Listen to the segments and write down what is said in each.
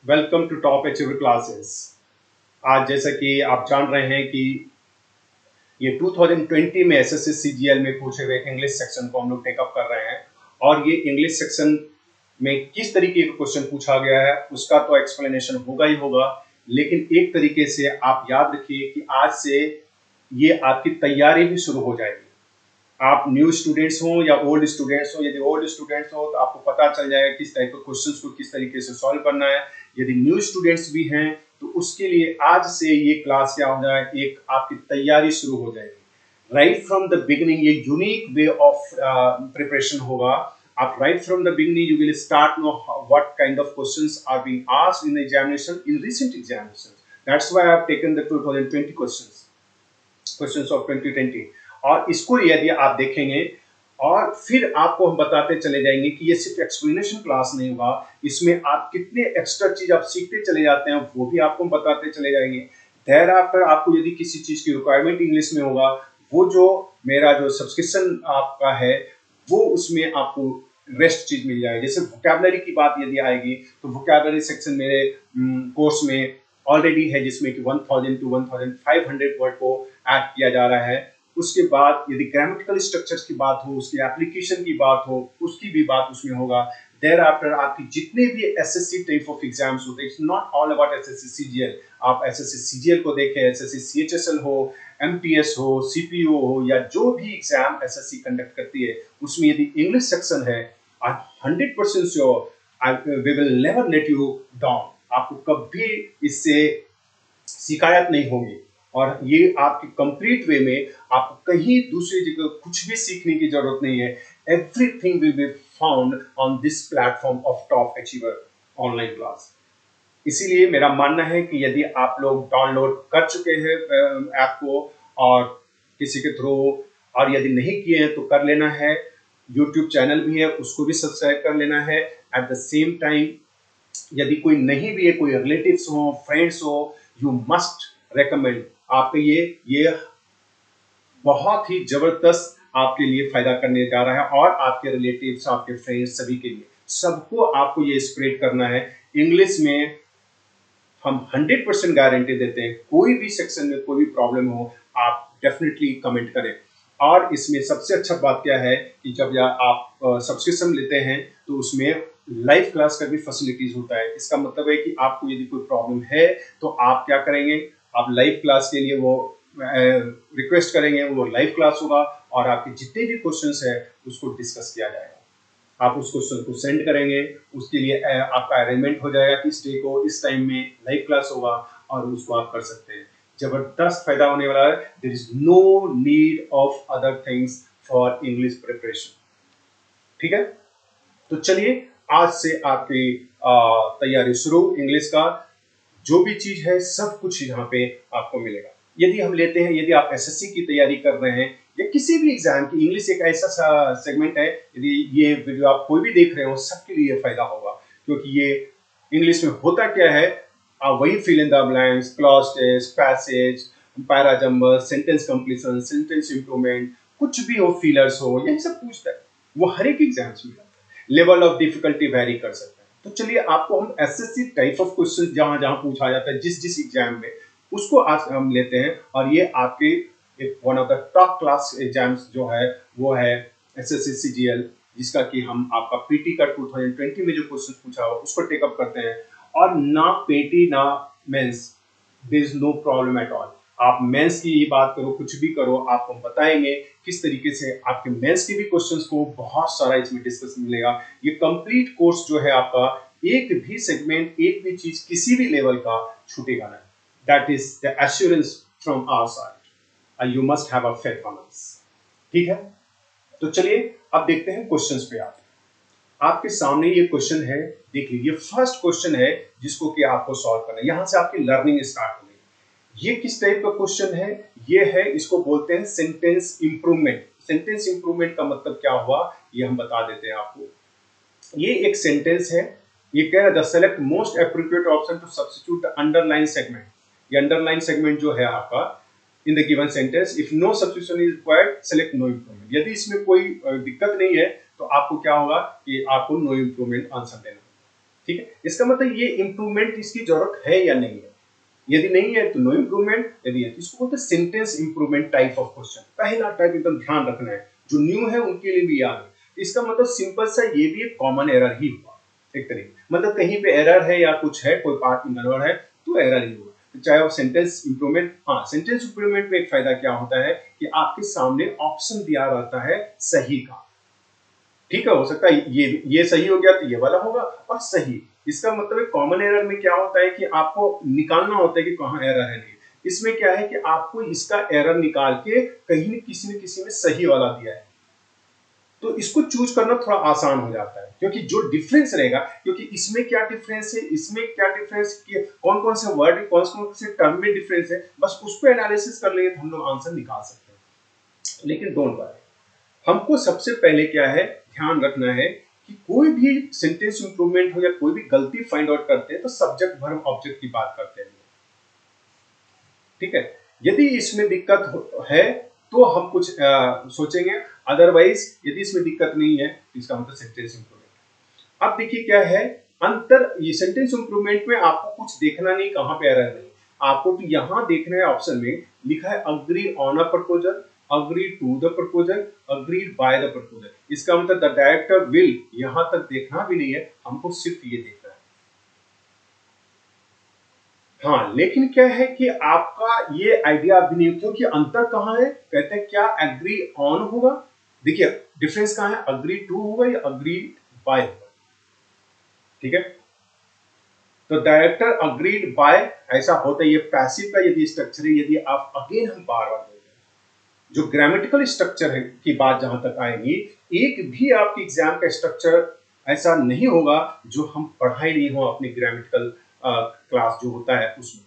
Welcome to top achiever classes. आज जैसा कि आप जान रहे हैं कि ये 2020 में एसएससी सीजीएल में पूछे हुए इंग्लिश सेक्शन को हम लोग टेकअप कर रहे हैं। और ये इंग्लिश सेक्शन में किस तरीके का क्वेश्चन पूछा गया है उसका तो एक्सप्लेनेशन होगा ही होगा, लेकिन एक तरीके से आप याद रखिए कि आज से ये आपकी तैयारी भी शुरू हो जाएगी। आप न्यू स्टूडेंट्स हो या ओल्ड स्टूडेंट्स हो, यदि ओल्ड स्टूडेंट्स हो तो आपको पता चल जाएगा किस टाइप के क्वेश्चंस को किस तरीके से सॉल्व करना है। यदि न्यू स्टूडेंट्स भी हैं तो उसके लिए आज से ये क्लास क्या हो जाए, एक आपकी तैयारी शुरू हो जाएगी। राइट फ्रॉम द बिगिनिंग ये यूनिक वे ऑफ प्रिपरेशन होगा। आप right from the beginning you will start know what kind of questions are being asked in examination, in recent examination. That's why I have taken the 2020 questions of 2020। और इसको यदि आप देखेंगे और फिर आपको हम बताते चले जाएंगे कि ये सिर्फ एक्सप्लेनेशन क्लास नहीं होगा, इसमें आप कितने एक्स्ट्रा चीज आप सीखते चले जाते हैं वो भी आपको हम बताते चले जाएंगे। देयर आफ्टर आपको यदि किसी चीज की रिक्वायरमेंट इंग्लिश में होगा, वो जो मेरा जो सब्सक्रिप्शन आपका है वो उसमें आपको रेस्ट चीज मिल जाएगी। जैसे वोकैबुलरी की बात यदि आएगी तो वोकैबुलरी सेक्शन मेरे कोर्स में ऑलरेडी है, जिसमें कि 1000 to 1500 वर्ड को ऐड किया जा रहा है। उसके बाद यदि ग्रामेटिकल स्ट्रक्चर्स की बात हो, उसकी एप्लीकेशन की बात हो, उसकी भी बात उसमें होगा। देयर आफ्टर आपकी जितने भी एसएससी टाइप ऑफ एग्जाम्स होते हैं, it's not all about SSC CGL. आप एसएससी सीजीएल को देखें, एसएससी सीएचएसएल हो, एमटीएस हो, सीपीओ हो, या जो भी एग्जाम एसएससी कंडक्ट करती है उसमें यदि इंग्लिश सेक्शन है, 100% sure we will never let you down. आपको कभी इससे शिकायत नहीं होगी और ये आपके कंप्लीट वे में आपको कहीं दूसरी जगह कुछ भी सीखने की जरूरत नहीं है। Everything will be found on this platform of top achiever online class. इसीलिए मेरा मानना है कि यदि आप लोग डाउनलोड कर चुके हैं ऐप को और किसी के थ्रू, और यदि नहीं किए हैं तो कर लेना है। यूट्यूब चैनल भी है, उसको भी सब्सक्राइब कर लेना है। एट द सेम टाइम यदि कोई नहीं भी है, कोई रिलेटिव्स हो, फ्रेंड्स हो, यू मस्ट रेकमेंड। आपके ये बहुत ही जबरदस्त आपके लिए फायदा करने जा रहा है और आपके रिलेटिव्स, आपके फ्रेंड्स, सभी के लिए, सबको आपको ये स्प्रेड करना है। इंग्लिश में हम 100% गारंटी देते हैं, कोई भी सेक्शन में कोई भी प्रॉब्लम हो आप डेफिनेटली कमेंट करें। और इसमें सबसे अच्छा बात क्या है कि जब आप सब्सक्रिप्शन लेते हैं तो उसमें लाइव क्लास का भी फैसिलिटीज होता है। इसका मतलब है कि आपको यदि कोई प्रॉब्लम है तो आप क्या करेंगे, आप लाइव क्लास के लिए वो रिक्वेस्ट करेंगे, वो लाइव क्लास होगा और आपके जितने भी क्वेश्चंस है उसको डिस्कस किया जाएगा। आप उस क्वेश्चन को सेंड करेंगे, उसके लिए आपका अरेंजमेंट हो जाएगा कि इस डे को इस टाइम में लाइव क्लास होगा और उसको आप कर सकते हैं। जबरदस्त फायदा होने वाला है। There is no need of other things for English preparation. ठीक है, तो चलिए आज से आपकी तैयारी शुरू। इंग्लिश का जो भी चीज है सब कुछ यहाँ पे आपको मिलेगा। यदि हम लेते हैं, यदि आप एसएससी की तैयारी कर रहे हैं या किसी भी एग्जाम की, इंग्लिश एक ऐसा सेगमेंट है, यदि ये वीडियो आप कोई भी देख रहे हो सबके लिए फायदा होगा। क्योंकि ये इंग्लिश में होता क्या है, आप वही fill in the blanks, cloze test, passage, parajumble, sentence completion, sentence improvement, कुछ भी हो, फीलर्स हो, यही सब पूछता है। वो हर एक एग्जाम्स में लेवल ऑफ डिफिकल्टी वेरी कर सकता है। तो चलिए आपको हम एसएससी टाइप ऑफ क्वेश्चन जहां जहां पूछा जाता है जिस जिस एग्जाम में, उसको आज हम लेते हैं। और ये आपके एक one of the top class exams जो है वो है एसएससी सीजीएल, जिसका कि हम आपका पीटी का 2020 में जो क्वेश्चन पूछा हो उसको टेकअप करते हैं। और ना पीटी ना mains, there is no problem at all. आप मेंस की ही बात करो, कुछ भी करो, आपको बताएंगे किस तरीके से आपके मेंस के भी क्वेश्चंस को बहुत सारा इसमें डिस्कस मिलेगा। ये कंप्लीट कोर्स जो है आपका, एक भी सेगमेंट, एक भी चीज किसी भी लेवल का छूटेगा नहीं। That is the assurance from our side and you must have a faith on us. ठीक है, तो चलिए अब देखते हैं क्वेश्चंस पे। आपके सामने ये क्वेश्चन है, देख लीजिए। फर्स्ट क्वेश्चन है जिसको कि आपको सॉल्व करना है, यहां से आपकी लर्निंग स्टार्ट होगी। ये किस टाइप का क्वेश्चन है, ये है, इसको बोलते हैं सेंटेंस इंप्रूवमेंट। सेंटेंस इंप्रूवमेंट का मतलब क्या हुआ ये हम बता देते हैं आपको। ये एक सेंटेंस है, ये कह रहा है select most appropriate option to substitute the underline segment. ये अंडरलाइन सेगमेंट जो है आपका in the given sentence, if no substitution is required select no improvement. यदि इसमें कोई दिक्कत नहीं है तो आपको क्या होगा कि आपको नो इंप्रूवमेंट आंसर देना। ठीक है, इसका मतलब ये इंप्रूवमेंट इसकी जरूरत है या नहीं है। यदि नहीं है तो नो इंप्रूवमेंट, यदि है तो इसको बोलते हैं sentence improvement type of question. पहला टाइप एकदम ध्यान रखना है, जो न्यू है उनके लिए भी याद है। इसका मतलब सिंपल सा ये भी एक कॉमन एरर ही हुआ एक तरीके, मतलब कहीं पे एरर है या कुछ है, कोई पार्ट में गड़बड़ है तो एरर ही हुआ, चाहे वो सेंटेंस इंप्रूवमेंट। हाँ, सेंटेंस इंप्रूवमेंट में एक फायदा क्या होता है कि आपके सामने ऑप्शन दिया रहता है सही का। ठीक है, हो सकता है ये सही हो गया तो ये वाला होगा और सही। इसका मतलब कॉमन एरर में क्या होता है कि आपको निकालना होता है कि कहाँ एरर है। नहीं, इसमें क्या है कि आपको इसका एरर निकाल के कहीं न किसी में सही वाला दिया है, तो इसको चूज करना थोड़ा आसान हो जाता है, क्योंकि जो डिफरेंस रहेगा, क्योंकि इसमें क्या डिफरेंस है, इसमें क्या डिफरेंस, कौन कौन से वर्ड, कौन कौन से टर्म में डिफरेंस है, बस उसको एनालिसिस कर लेंगे तो हम लोग आंसर निकाल सकते हैं। लेकिन डोंट वरी, हमको सबसे पहले क्या है ध्यान रखना है कि कोई भी सेंटेंस इंप्रूवमेंट हो या कोई भी गलती फाइंड आउट करते हैं तो सब्जेक्ट वर्ब ऑब्जेक्ट की बात करते हैं। ठीक है, यदि इसमें दिक्कत है तो हम कुछ सोचेंगे, अदरवाइज यदि इसमें दिक्कत नहीं है तो इसका मतलब सेंटेंस इंप्रूवमेंट। अब देखिए क्या है अंतर, ये सेंटेंस इंप्रूवमेंट में आपको कुछ देखना नहीं कहां पे एरर नहीं, आपको तो यहां देखना है ऑप्शन में लिखा है agree on a proposal, agree to the proposal, agreed by the proposal. इसका मतलब द डायरेक्टर विल, यहां तक देखना भी नहीं है, हमको सिर्फ ये देखना है। हाँ, लेकिन क्या है कि आपका ये आइडिया अभी नहीं, क्योंकि अंतर कहां है, कहते हैं क्या एग्री ऑन होगा, देखिए डिफरेंस कहां है, अग्री टू होगा या अग्री बाय होगा। ठीक है, तो डायरेक्टर अग्रीड बाय ऐसा होता है, ये पैसिव का यदि स्ट्रक्चर है, यदि आप अगेन हम बार बार बोलते हैं, जो ग्रामेटिकल स्ट्रक्चर है की बात जहां तक आएगी, एक भी आपके एग्जाम का स्ट्रक्चर ऐसा नहीं होगा जो हम पढ़ाई नहीं हो अपने ग्रामेटिकल क्लास जो होता है उसमें।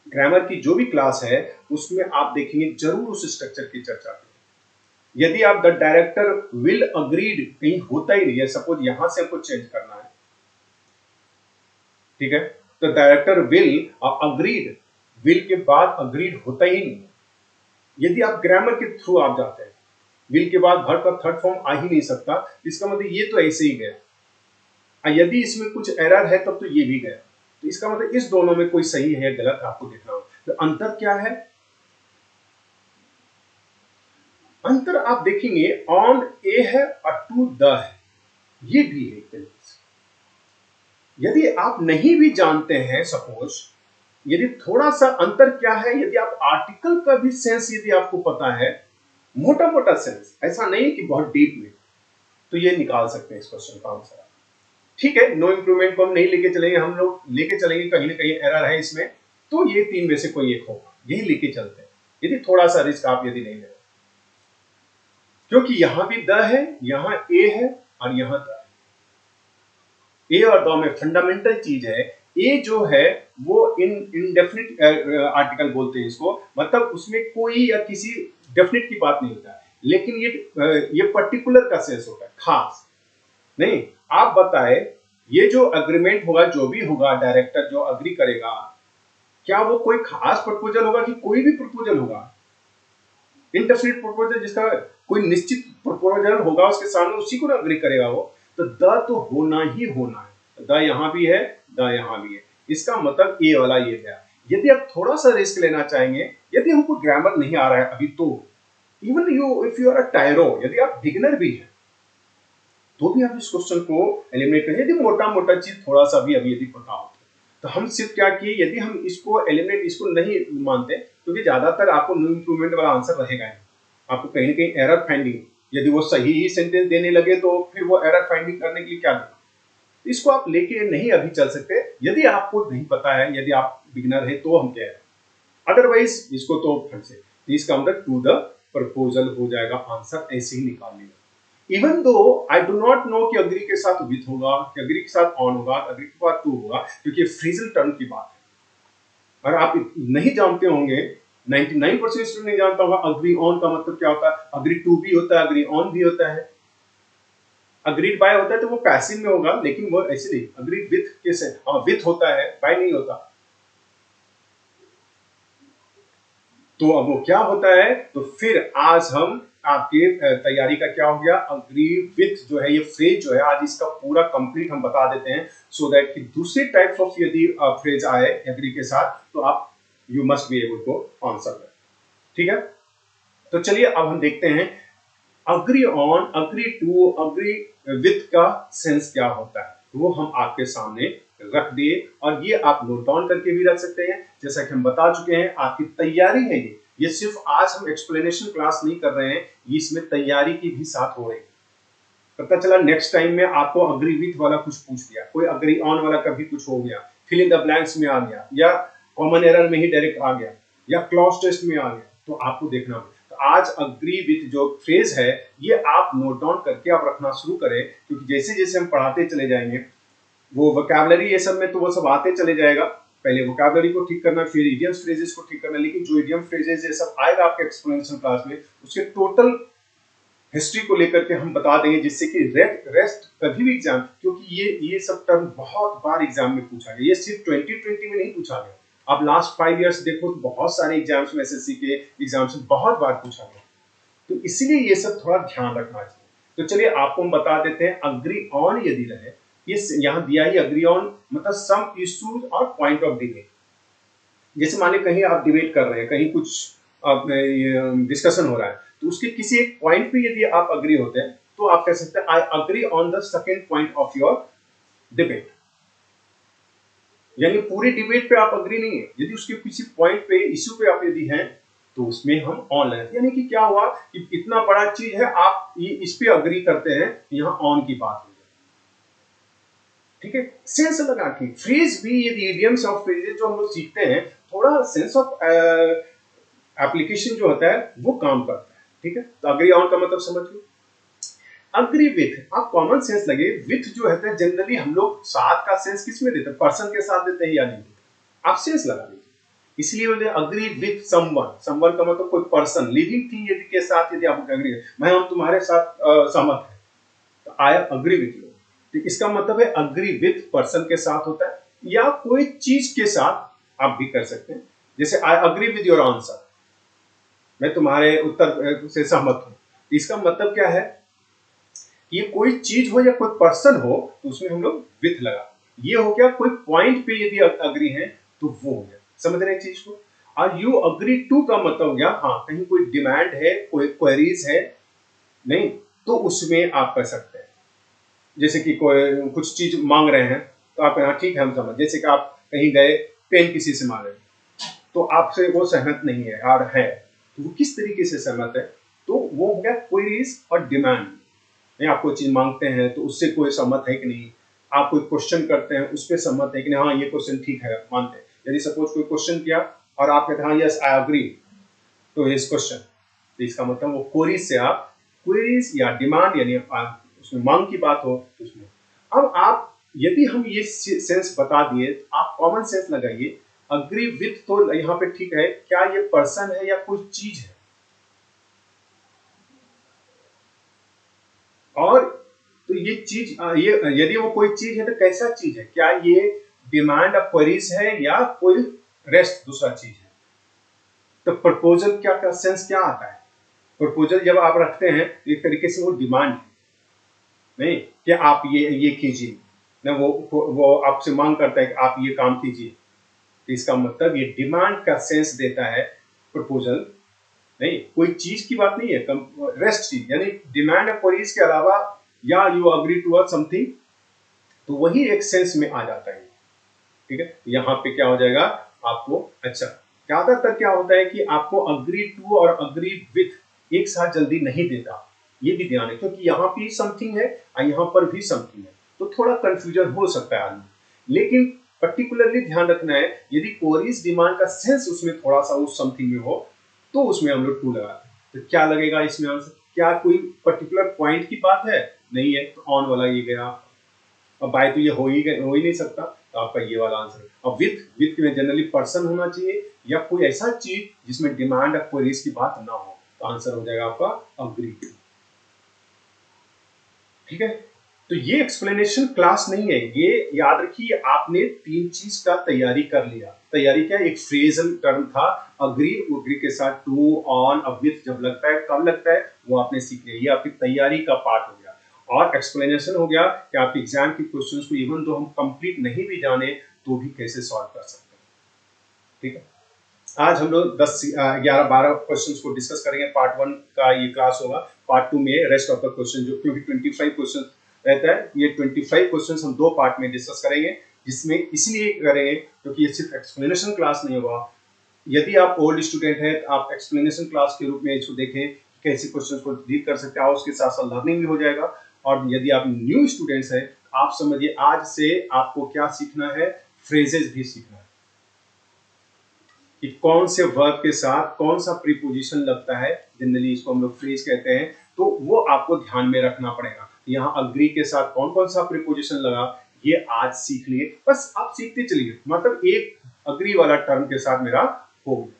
ग्रामर की जो भी क्लास है उसमें आप देखेंगे जरूर उस स्ट्रक्चर की चर्चा करें। यदि आप द डायरेक्टर विल अग्रीड कहीं होता ही नहीं है, सपोज यहां से हमको चेंज करना है, ठीक है, तो डायरेक्टर विल और अग्रीड, विल के बाद अग्रीड होता ही नहीं। यदि आप ग्रामर के थ्रू आप जाते हैं, विल के बाद वर्ब का थर्ड फॉर्म आ ही नहीं सकता, इसका मतलब ये तो ऐसे ही गया, यदि इसमें कुछ एरर है तब तो ये भी गया, तो इसका मतलब इस दोनों में कोई सही है गलत आपको देखना होगा। तो अंतर क्या है, अंतर आप देखेंगे ऑन ए है और टू द है, ये भी है एक तरीके से। यदि आप नहीं भी जानते हैं, सपोज यदि थोड़ा सा अंतर क्या है, यदि आप आर्टिकल का भी सेंस यदि आपको पता है, मोटा मोटा सेंस, ऐसा नहीं कि बहुत डीप में, तो ये निकाल सकते हैं इस क्वेश्चन का आंसर। ठीक है, नो इंप्रूवमेंट को हम नहीं लेके चलेंगे, हम लोग लेके चलेंगे कहीं ना कहीं एरर है इसमें, तो ये तीन में से कोई एक होगा, यही लेके चलते हैं, यदि थोड़ा सा रिस्क आप यदि नहीं ले, क्योंकि यहां भी द है, यहां ए है और यहां द है। ए और द में फंडामेंटल चीज है, ए जो है वो इनडेफिनिट आर्टिकल बोलते हैं इसको, मतलब उसमें कोई या किसी डेफिनेट की बात नहीं होता है, लेकिन ये पर्टिकुलर का सेंस होता है, खास नहीं। आप बताए ये जो अग्रीमेंट होगा, जो भी होगा, डायरेक्टर जो अग्री करेगा, क्या वो कोई खास प्रपोजल होगा कि कोई भी प्रपोजल होगा, इनडेफिनिट प्रपोजल जिसका कोई निश्चित प्रपोजल होगा उसके सामने उसी को अग्री करेगा वो, तो द तो होना ही होना है, द यहां भी है, द यहां भी है, इसका मतलब ए वाला ये गया। यदि आप थोड़ा सा रिस्क लेना चाहेंगे, यदि हमको ग्रामर नहीं आ रहा है अभी, तो even you if you are a tyro, यदि आप बिगिनर भी हैं तो भी आप इस क्वेश्चन को एलिमिनेट करें, यदि मोटा मोटा चीज थोड़ा सा भी अभी यदि पता हो तो हम सिर्फ क्या किए, यदि हम इसको एलिमिनेट इसको नहीं मानते, क्योंकि ज्यादातर आपको नो इंप्रूवमेंट वाला आंसर रहेगा ही, आपको कहीं ना कहीं एरर फाइंडिंग, यदि वो सही ही सेंटेंस देने लगे तो फिर वो एरर फाइंडिंग करने के लिए क्या देगा, इसको आप लेके नहीं अभी चल सकते, यदि आपको नहीं पता है, यदि आप बिगिनर है तो हम कह रहे हैं, अदरवाइज इसको तो फिर से, इसका मतलब टू द प्रपोजल हो जाएगा आंसर, ऐसे ही निकाल लेगा। Even though I do not know कि अग्री के साथ विथ होगा, कि अग्री के साथ ऑन होगा, अग्री के बाद टू होगा, क्योंकि फ्रेजल टर्म की बात है। और आप नहीं जानते होंगे, 99% स्टूडेंट नहीं जानता होगा अग्री ऑन का मतलब क्या होता है, अग्री टू भी होता है, अग्री ऑन भी होता है, अग्रीड बाय होता है तो वो पैसिव में होगा, लेकिन वो ऐसे नहीं, अग्रीड विथ कैसे, हाँ विथ होता है, बाय नहीं होता। तो अब वो क्या होता है, तो फिर आज हम आपके तैयारी का क्या हो गया, अग्री विथ जो है ये फ्रेज जो है आज इसका पूरा कंप्लीट हम बता देते हैं, सो दैट कि दूसरे टाइप्स ऑफ यदि फ्रेज आए एग्री के साथ तो आप you must be able to answer that. ठीक है, तो चलिए अब हम देखते हैं agree on, agree to, agree with का सेंस क्या होता है, वो हम आपके सामने रख दिए और ये आप नोट डाउन करके भी रख सकते हैं। जैसा कि हम बता चुके हैं आपकी तैयारी है ये सिर्फ आज हम एक्सप्लेनेशन क्लास नहीं कर रहे हैं, ये इसमें तैयारी की भी साथ हो रही है। पता चला नेक्स्ट टाइम में आपको अग्री विथ वाला कुछ पूछ दिया, कोई अग्री ऑन वाला कभी कुछ हो गया, फिल इन द ब्लैंक्स में आ गया, या कॉमन एरर में ही डायरेक्ट आ गया, या क्लॉज टेस्ट में आ गया, तो आपको देखना होगा। तो आज अग्री विथ जो फ्रेज है ये आप नोट डाउन करके आप रखना शुरू करें, क्योंकि जैसे जैसे हम पढ़ाते चले जाएंगे वो वोकैबुलरी ये सब में तो वो सब आते चले जाएगा। पहले वोकैबुलरी को ठीक करना, फिर इडियम्स फ्रेजेस को ठीक करना, लेकिन जो इडियम फ्रेजेस ये सब आएगा आपके एक्सप्लेनेशन क्लास में उसके टोटल हिस्ट्री को लेकर के हम बता देंगे, जिससे कि रेस्ट कभी भी एग्जाम, क्योंकि ये सब टर्म बहुत बार एग्जाम में पूछा गया, ये सिर्फ 2020 में नहीं पूछा गया। अब लास्ट 5 इयर्स देखो तो बहुत सारे एग्जाम्स में एसएससी के एग्जाम्स में बहुत बार पूछा गया, तो इसीलिए ये सब थोड़ा ध्यान रखना चाहिए। तो चलिए आपको हम बता देते हैं अग्री ऑन यदि रहे, ये यहाँ दिया ही अग्री ऑन मतलब सम इश्यूज और पॉइंट ऑफ डिबेट। जैसे माने कहीं आप डिबेट कर रहे हैं, कहीं कुछ डिस्कशन हो रहा है, तो उसके किसी एक पॉइंट पे यदि आप अग्री होते हैं तो आप कह सकते हैं I agree on the second point of your debate. यानी पूरी डिबेट पे आप अग्री नहीं है, यदि उसके किसी पॉइंट पे इश्यू पे आप यदि हैं तो उसमें हम ऑन लेते। यानी कि क्या हुआ कि इतना बड़ा चीज है आप ये इस पे अग्री करते हैं, यहाँ ऑन की बात हो जाए। ठीक है, सेंस लगा के फ्रेज भी ये इडियम्स ऑफ फ्रेजेस जो हम लोग सीखते हैं, थोड़ा सेंस ऑफ एप्लीकेशन जो होता है वो काम करता है। ठीक है, तो अग्री ऑन का मतलब समझ लो। अग्री विथ आप कॉमन सेंस लगे, विथ जो है जनरली हम लोग साथ का सेंस किस में देते हैं, पर्सन के साथ देते हैं या नहीं देते, आप सेंस लगा लीजिए। इसलिए बोलते हैं अग्री विथ समवन, समवन का मतलब कोई पर्सन लिविंग थिंग यदि के साथ यदि आप अग्री है, मैं हम तुम्हारे साथ सहमत है, तो आई अग्री विथ यू। तो इसका मतलब है अग्री विथ पर्सन के साथ होता है, या कोई चीज के साथ आप भी कर सकते हैं। जैसे I agree with your answer, मैं तुम्हारे उत्तर से सहमत हूं, इसका मतलब क्या है, ये कोई चीज हो या कोई पर्सन हो तो उसमें हम लोग विथ लगा, ये हो गया कोई पॉइंट पे यदि अग्री है तो वो हो गया। समझ रहे हैं चीज को। और यू अग्री टू का मतलब हो गया हाँ कहीं कोई डिमांड है, कोई क्वेरीज है नहीं, तो उसमें आप कर सकते हैं। जैसे कि कोई कुछ चीज मांग रहे हैं तो आप हाँ ठीक है हम समझ, जैसे कि आप कहीं गए पेन किसी से मांगे तो आपसे वो सहमत नहीं है और है, तो वो किस तरीके से सहमत है, तो वो हो गया क्वेरीज और डिमांड। नहीं, आप कोई चीज मांगते हैं तो उससे कोई सहमत है कि नहीं, आप कोई क्वेश्चन करते हैं उस पर सहमत है कि नहीं, हाँ ये क्वेश्चन ठीक है मानते हैं। यदि सपोज कोई क्वेश्चन किया और आप कहते हैं हाँ यस आई अग्री तो इस क्वेश्चन, तो इसका मतलब वो क्वेरीज से आप क्वेरीज या डिमांड यानी उसमें मांग की बात हो तो उसमें। अब आप यदि हम ये सेंस बता दिए तो आप कॉमन सेंस लगाइए, अग्री विथ तो यहाँ पे ठीक है, क्या ये पर्सन है या कोई चीज है, और तो ये चीज ये यदि वो कोई चीज है तो कैसा चीज है, क्या ये डिमांड ऑफ क्वेरीज है या कोई रेस्ट दूसरा चीज है। तो प्रपोजल क्या सेंस क्या आता है, प्रपोजल जब आप रखते हैं एक तरीके से वो डिमांड है, नहीं कि आप ये कीजिए ना, वो आपसे मांग करता है कि आप ये काम कीजिए, तो इसका मतलब ये डिमांड का सेंस देता है प्रपोजल। नहीं, कोई चीज की बात नहीं है, रेस्ट चीज यानी डिमांड और क्वेरीज के अलावा, या यू अग्री टू समथिंग, तो वही एक सेंस में आ जाता है। ठीक है, यहाँ पे क्या हो जाएगा आपको, अच्छा ज्यादातर क्या होता है कि आपको अग्री टू और अग्री विथ एक साथ जल्दी नहीं देता, ये भी ध्यान है, क्योंकि यहाँ भी समथिंग है और यहाँ पर भी समथिंग है, तो थोड़ा कंफ्यूजन हो सकता है आदमी। लेकिन पर्टिकुलरली ध्यान रखना है यदि क्वेरीज डिमांड का सेंस उसमें थोड़ा सा उस समथिंग में हो तो उसमें हम लोग टू लगाते हैं। तो क्या लगेगा इसमें आंसर, क्या कोई पर्टिकुलर पॉइंट की बात है, नहीं है, तो ऑन वाला ये गया। अब बाय तो ये हो ही नहीं सकता, तो आपका ये वाला आंसर है। अब विथ में जनरली पर्सन होना चाहिए या कोई ऐसा चीज जिसमें डिमांड और क्वेरीज की बात ना हो, तो आंसर हो जाएगा आपका अग्री। ठीक है, तो ये एक्सप्लेनेशन क्लास नहीं है, ये याद रखिए आपने 3 चीज का तैयारी कर लिया। तैयारी क्या, एक फ्रेजल टर्म था अग्री, अग्री के साथ टू, ऑन, विथ जब लगता है कब लगता है वो आपने सीख लिया, ये आपकी तैयारी का पार्ट हो गया। और एक्सप्लेनेशन हो गया कि आप एग्जाम के क्वेश्चंस को इवन दो हम कंप्लीट नहीं भी जाने तो भी कैसे सॉल्व कर सकते हैं। ठीक है, आज हम लोग 10 11 12 क्वेश्चंस को डिस्कस करेंगे। पार्ट 1 का ये क्लास होगा। पार्ट 2 में रेस्ट ऑफ द क्वेश्चन, जो क्योंकि 25 क्वेश्चन रहता है, ये 25 क्वेश्चंस हम 2 पार्ट में डिस्कस करेंगे, जिसमें इसलिए करेंगे क्योंकि ये सिर्फ एक्सप्लेनेशन क्लास नहीं होगा। यदि आप ओल्ड स्टूडेंट हैं तो आप एक्सप्लेनेशन क्लास के रूप में इसको देखें, कैसे क्वेश्चन को डील कर सकते हैं, और उसके साथ साथ लर्निंग भी हो जाएगा। और यदि आप न्यू स्टूडेंट्स हैं, आप समझिए आज से आपको क्या सीखना है, फ्रेजेस भी सीखना है कि कौन से वर्ब के साथ कौन सा प्रीपोजिशन लगता है, जनरली इसको हम लोग फ्रेज कहते हैं, तो वो आपको ध्यान में रखना पड़ेगा। यहाँ अग्री के साथ कौन कौन सा प्रीपोजिशन लगा, ये आज सीख लिए, बस आप सीखते चलिए, मतलब एक अग्री वाला टर्म के साथ मेरा हो गया।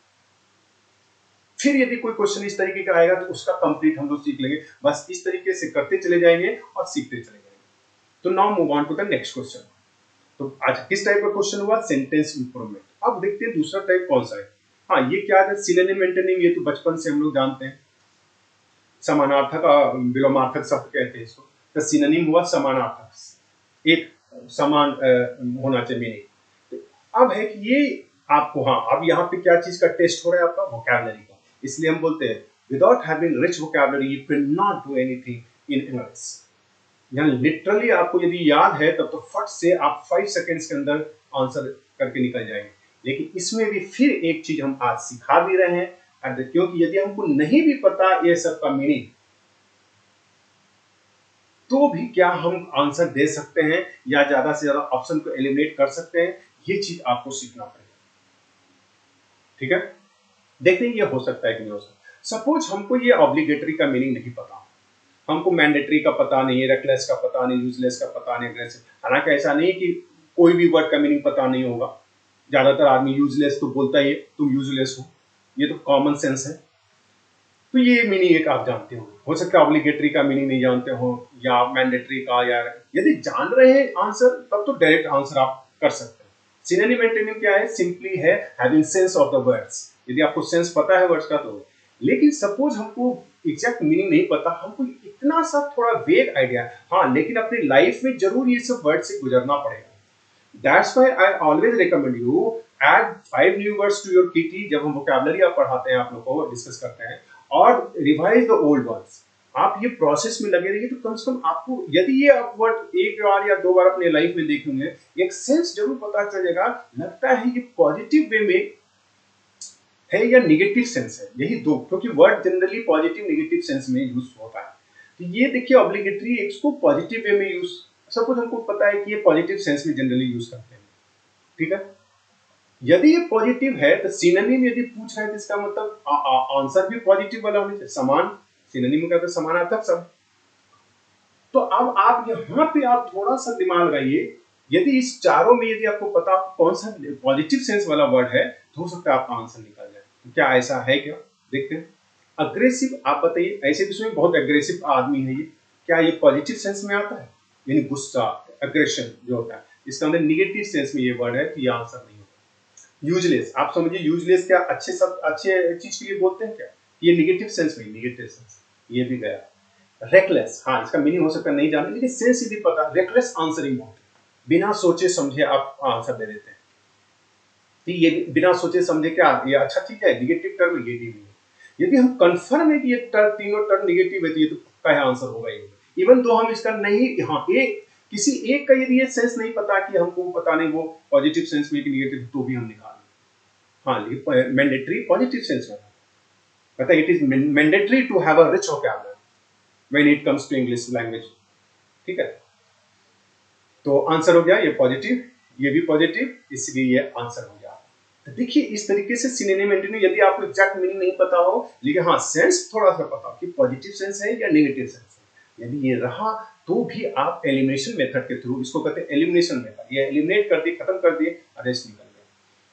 फिर यदि कोई क्वेश्चन इस तरीके का आएगा तो उसका कंप्लीट हम लोग सीख लेंगे। बस इस तरीके से करते चले जाएंगे और सीखते चले जाएंगे। तो now move on to the next question. तो आज किस टाइप का क्वेश्चन हुआ, सेंटेंस इंप्रूवमेंट। अब देखते हैं दूसरा टाइप कौन सा है। हाँ, ये क्या है, सिनोनिम एंटोनिम, ये तो बचपन से हम लोग जानते हैं। समानार्थक विलोमार्थक शब्द कहते हैं इसको। तो सिनोनिम हुआ समानार्थक, एक समान होना चाहिए मीनिंग। तो अब है कि ये आपको, हाँ अब यहाँ पे क्या चीज का टेस्ट हो रहा है, आपका वोकैबुलरी का। इसलिए हम बोलते हैं without having rich vocabulary you can not do anything in English. यहाँ लिटरली आपको यदि याद है तब तो फट से आप 5 सेकेंड्स के अंदर आंसर करके निकल जाएंगे। लेकिन इसमें भी फिर एक चीज हम आज सिखा भी रहे हैं, क्योंकि यदि हमको नहीं भी पता ये सब का मीनिंग, तो भी क्या हम आंसर दे सकते हैं या ज्यादा से ज्यादा ऑप्शन को एलिमिनेट कर सकते हैं, ये चीज आपको सीखना पड़ेगा। ठीक है, देखते हैं ये हो सकता है कि नहीं हो सकता। सपोज हमको ये ऑब्लिगेटरी का मीनिंग नहीं पता, हमको मैंडेटरी का पता नहीं है, रेकलेस का पता नहीं, यूजलेस का पता नहीं, अग्रेसिव। हालांकि ऐसा नहीं कि कोई भी वर्ड का मीनिंग पता नहीं होगा, ज्यादातर आदमी यूजलेस तो बोलता ही है, तुम यूजलेस हो, ये तो कॉमन सेंस है। तो ये मीनिंग एक आप जानते हो सकता है ऑब्लिगेटरी का मीनिंग नहीं जानते हो, या मैंडेटरी का, या यदि जान रहे हैं आंसर तब तो डायरेक्ट आंसर आप कर सकते हैं। सिनोनिम एंटोनिम क्या है, सिंपली है having sense of the words. यदि आपको सेंस पता है वर्ड्स का तो। लेकिन सपोज हमको एग्जैक्ट मीनिंग नहीं पता, हमको इतना सा थोड़ा वेग आइडिया, हाँ लेकिन अपनी लाइफ में जरूर ये सब वर्ड से गुजरना पड़ेगा। That's why I always recommend you add 5 new words to your kitty. जब हम वोकैबुलरी आप पढ़ाते हैं, आप लोग को डिस्कस करते हैं, और रिवाइज द ओल्ड वर्ड्स। आप ये प्रोसेस में लगे रहिए तो कम से कम आपको, यदि ये आप वर्ड एक बार या 2 बार अपने लाइफ में देखेंगे, एक सेंस जरूर पता चलेगा, लगता है ये पॉजिटिव वे में है या नेगेटिव सेंस है। यही दो, क्योंकि word generally positive negative sense में यूज होता है। तो ये देखिए ऑब्लिगेटरी इसको पॉजिटिव वे में यूज, सपोज हमको पता है कि ये पॉजिटिव सेंस में जनरली यूज करते हैं। ठीक है, यदि ये पॉजिटिव है तो सिनोनिम यदि पूछ रहे हैं तो इसका मतलब आंसर भी पॉजिटिव वाला होना चाहिए। समान, सिनोनिम का तो समानार्थक शब्द। तो अब आप यहाँ पे आप थोड़ा सा दिमाग लगाइए, यदि इस चारों में यदि आपको पता कौन सा पॉजिटिव सेंस वाला वर्ड है तो हो सकता है आपका आंसर निकल जाए। तो क्या ऐसा है क्या, देखते हैं। अग्रेसिव, आप बताइए, ऐसे भी में बहुत अग्रेसिव आदमी है ये, क्या ये पॉजिटिव सेंस में आता है, यानी गुस्सा, अग्रेशन जो होता है, इसका अंदर निगेटिव सेंस में ये वर्ड है, तो ये आंसर नहीं होगा। यूजलेस, आप समझिए यूजलेस क्या अच्छे सब अच्छे चीज के लिए बोलते हैं क्या, ये निगेटिव सेंस में, निगेटिव सेंस, ये भी गया। रेकलेस, हाँ इसका मीनिंग हो सकता है नहीं जानते, लेकिन सेंस यदि पता, रेकलेस आंसरिंग मोड, बिना सोचे समझे आप आंसर दे देते हैं। तो ये बिना सोचे समझे क्या, ये अच्छा चीज है, निगेटिव टर्म निगेटिव है। यदि हम कंफर्म है कि ये तीनों टर्म निगेटिव है तो ये तो पक्का है आंसर होगा ये। इवन दो हम इसका नहीं, हाँ एक किसी एक का यदि ये सेंस नहीं पता कि हमको पता नहीं वो पॉजिटिव सेंस में कि निगेटिव, तो भी हम निकाल लें। हाँ लेकिन मैंडेटरी पॉजिटिव सेंस में पता, it is mandatory to have a rich vocabulary when it comes to English language. ठीक है, तो आंसर हो गया ये पॉजिटिव, ये भी पॉजिटिव, इसलिए ये आंसर हो गया। तो देखिए इस तरीके से सिनोनिम एंटोनिम, यदि आपको एग्जैक्ट मीनिंग नहीं पता हो लेकिन हाँ सेंस थोड़ा सा पता हो कि पॉजिटिव सेंस है या नेगेटिव सेंस है, यदि ये रहा तो भी आप एलिमिनेशन मेथड के थ्रू, इसको कहते हैं एलिमिनेशन मेथड, ये एलिमिनेट कर दिए, खत्म कर दिए, अरेस्ट निकल गया।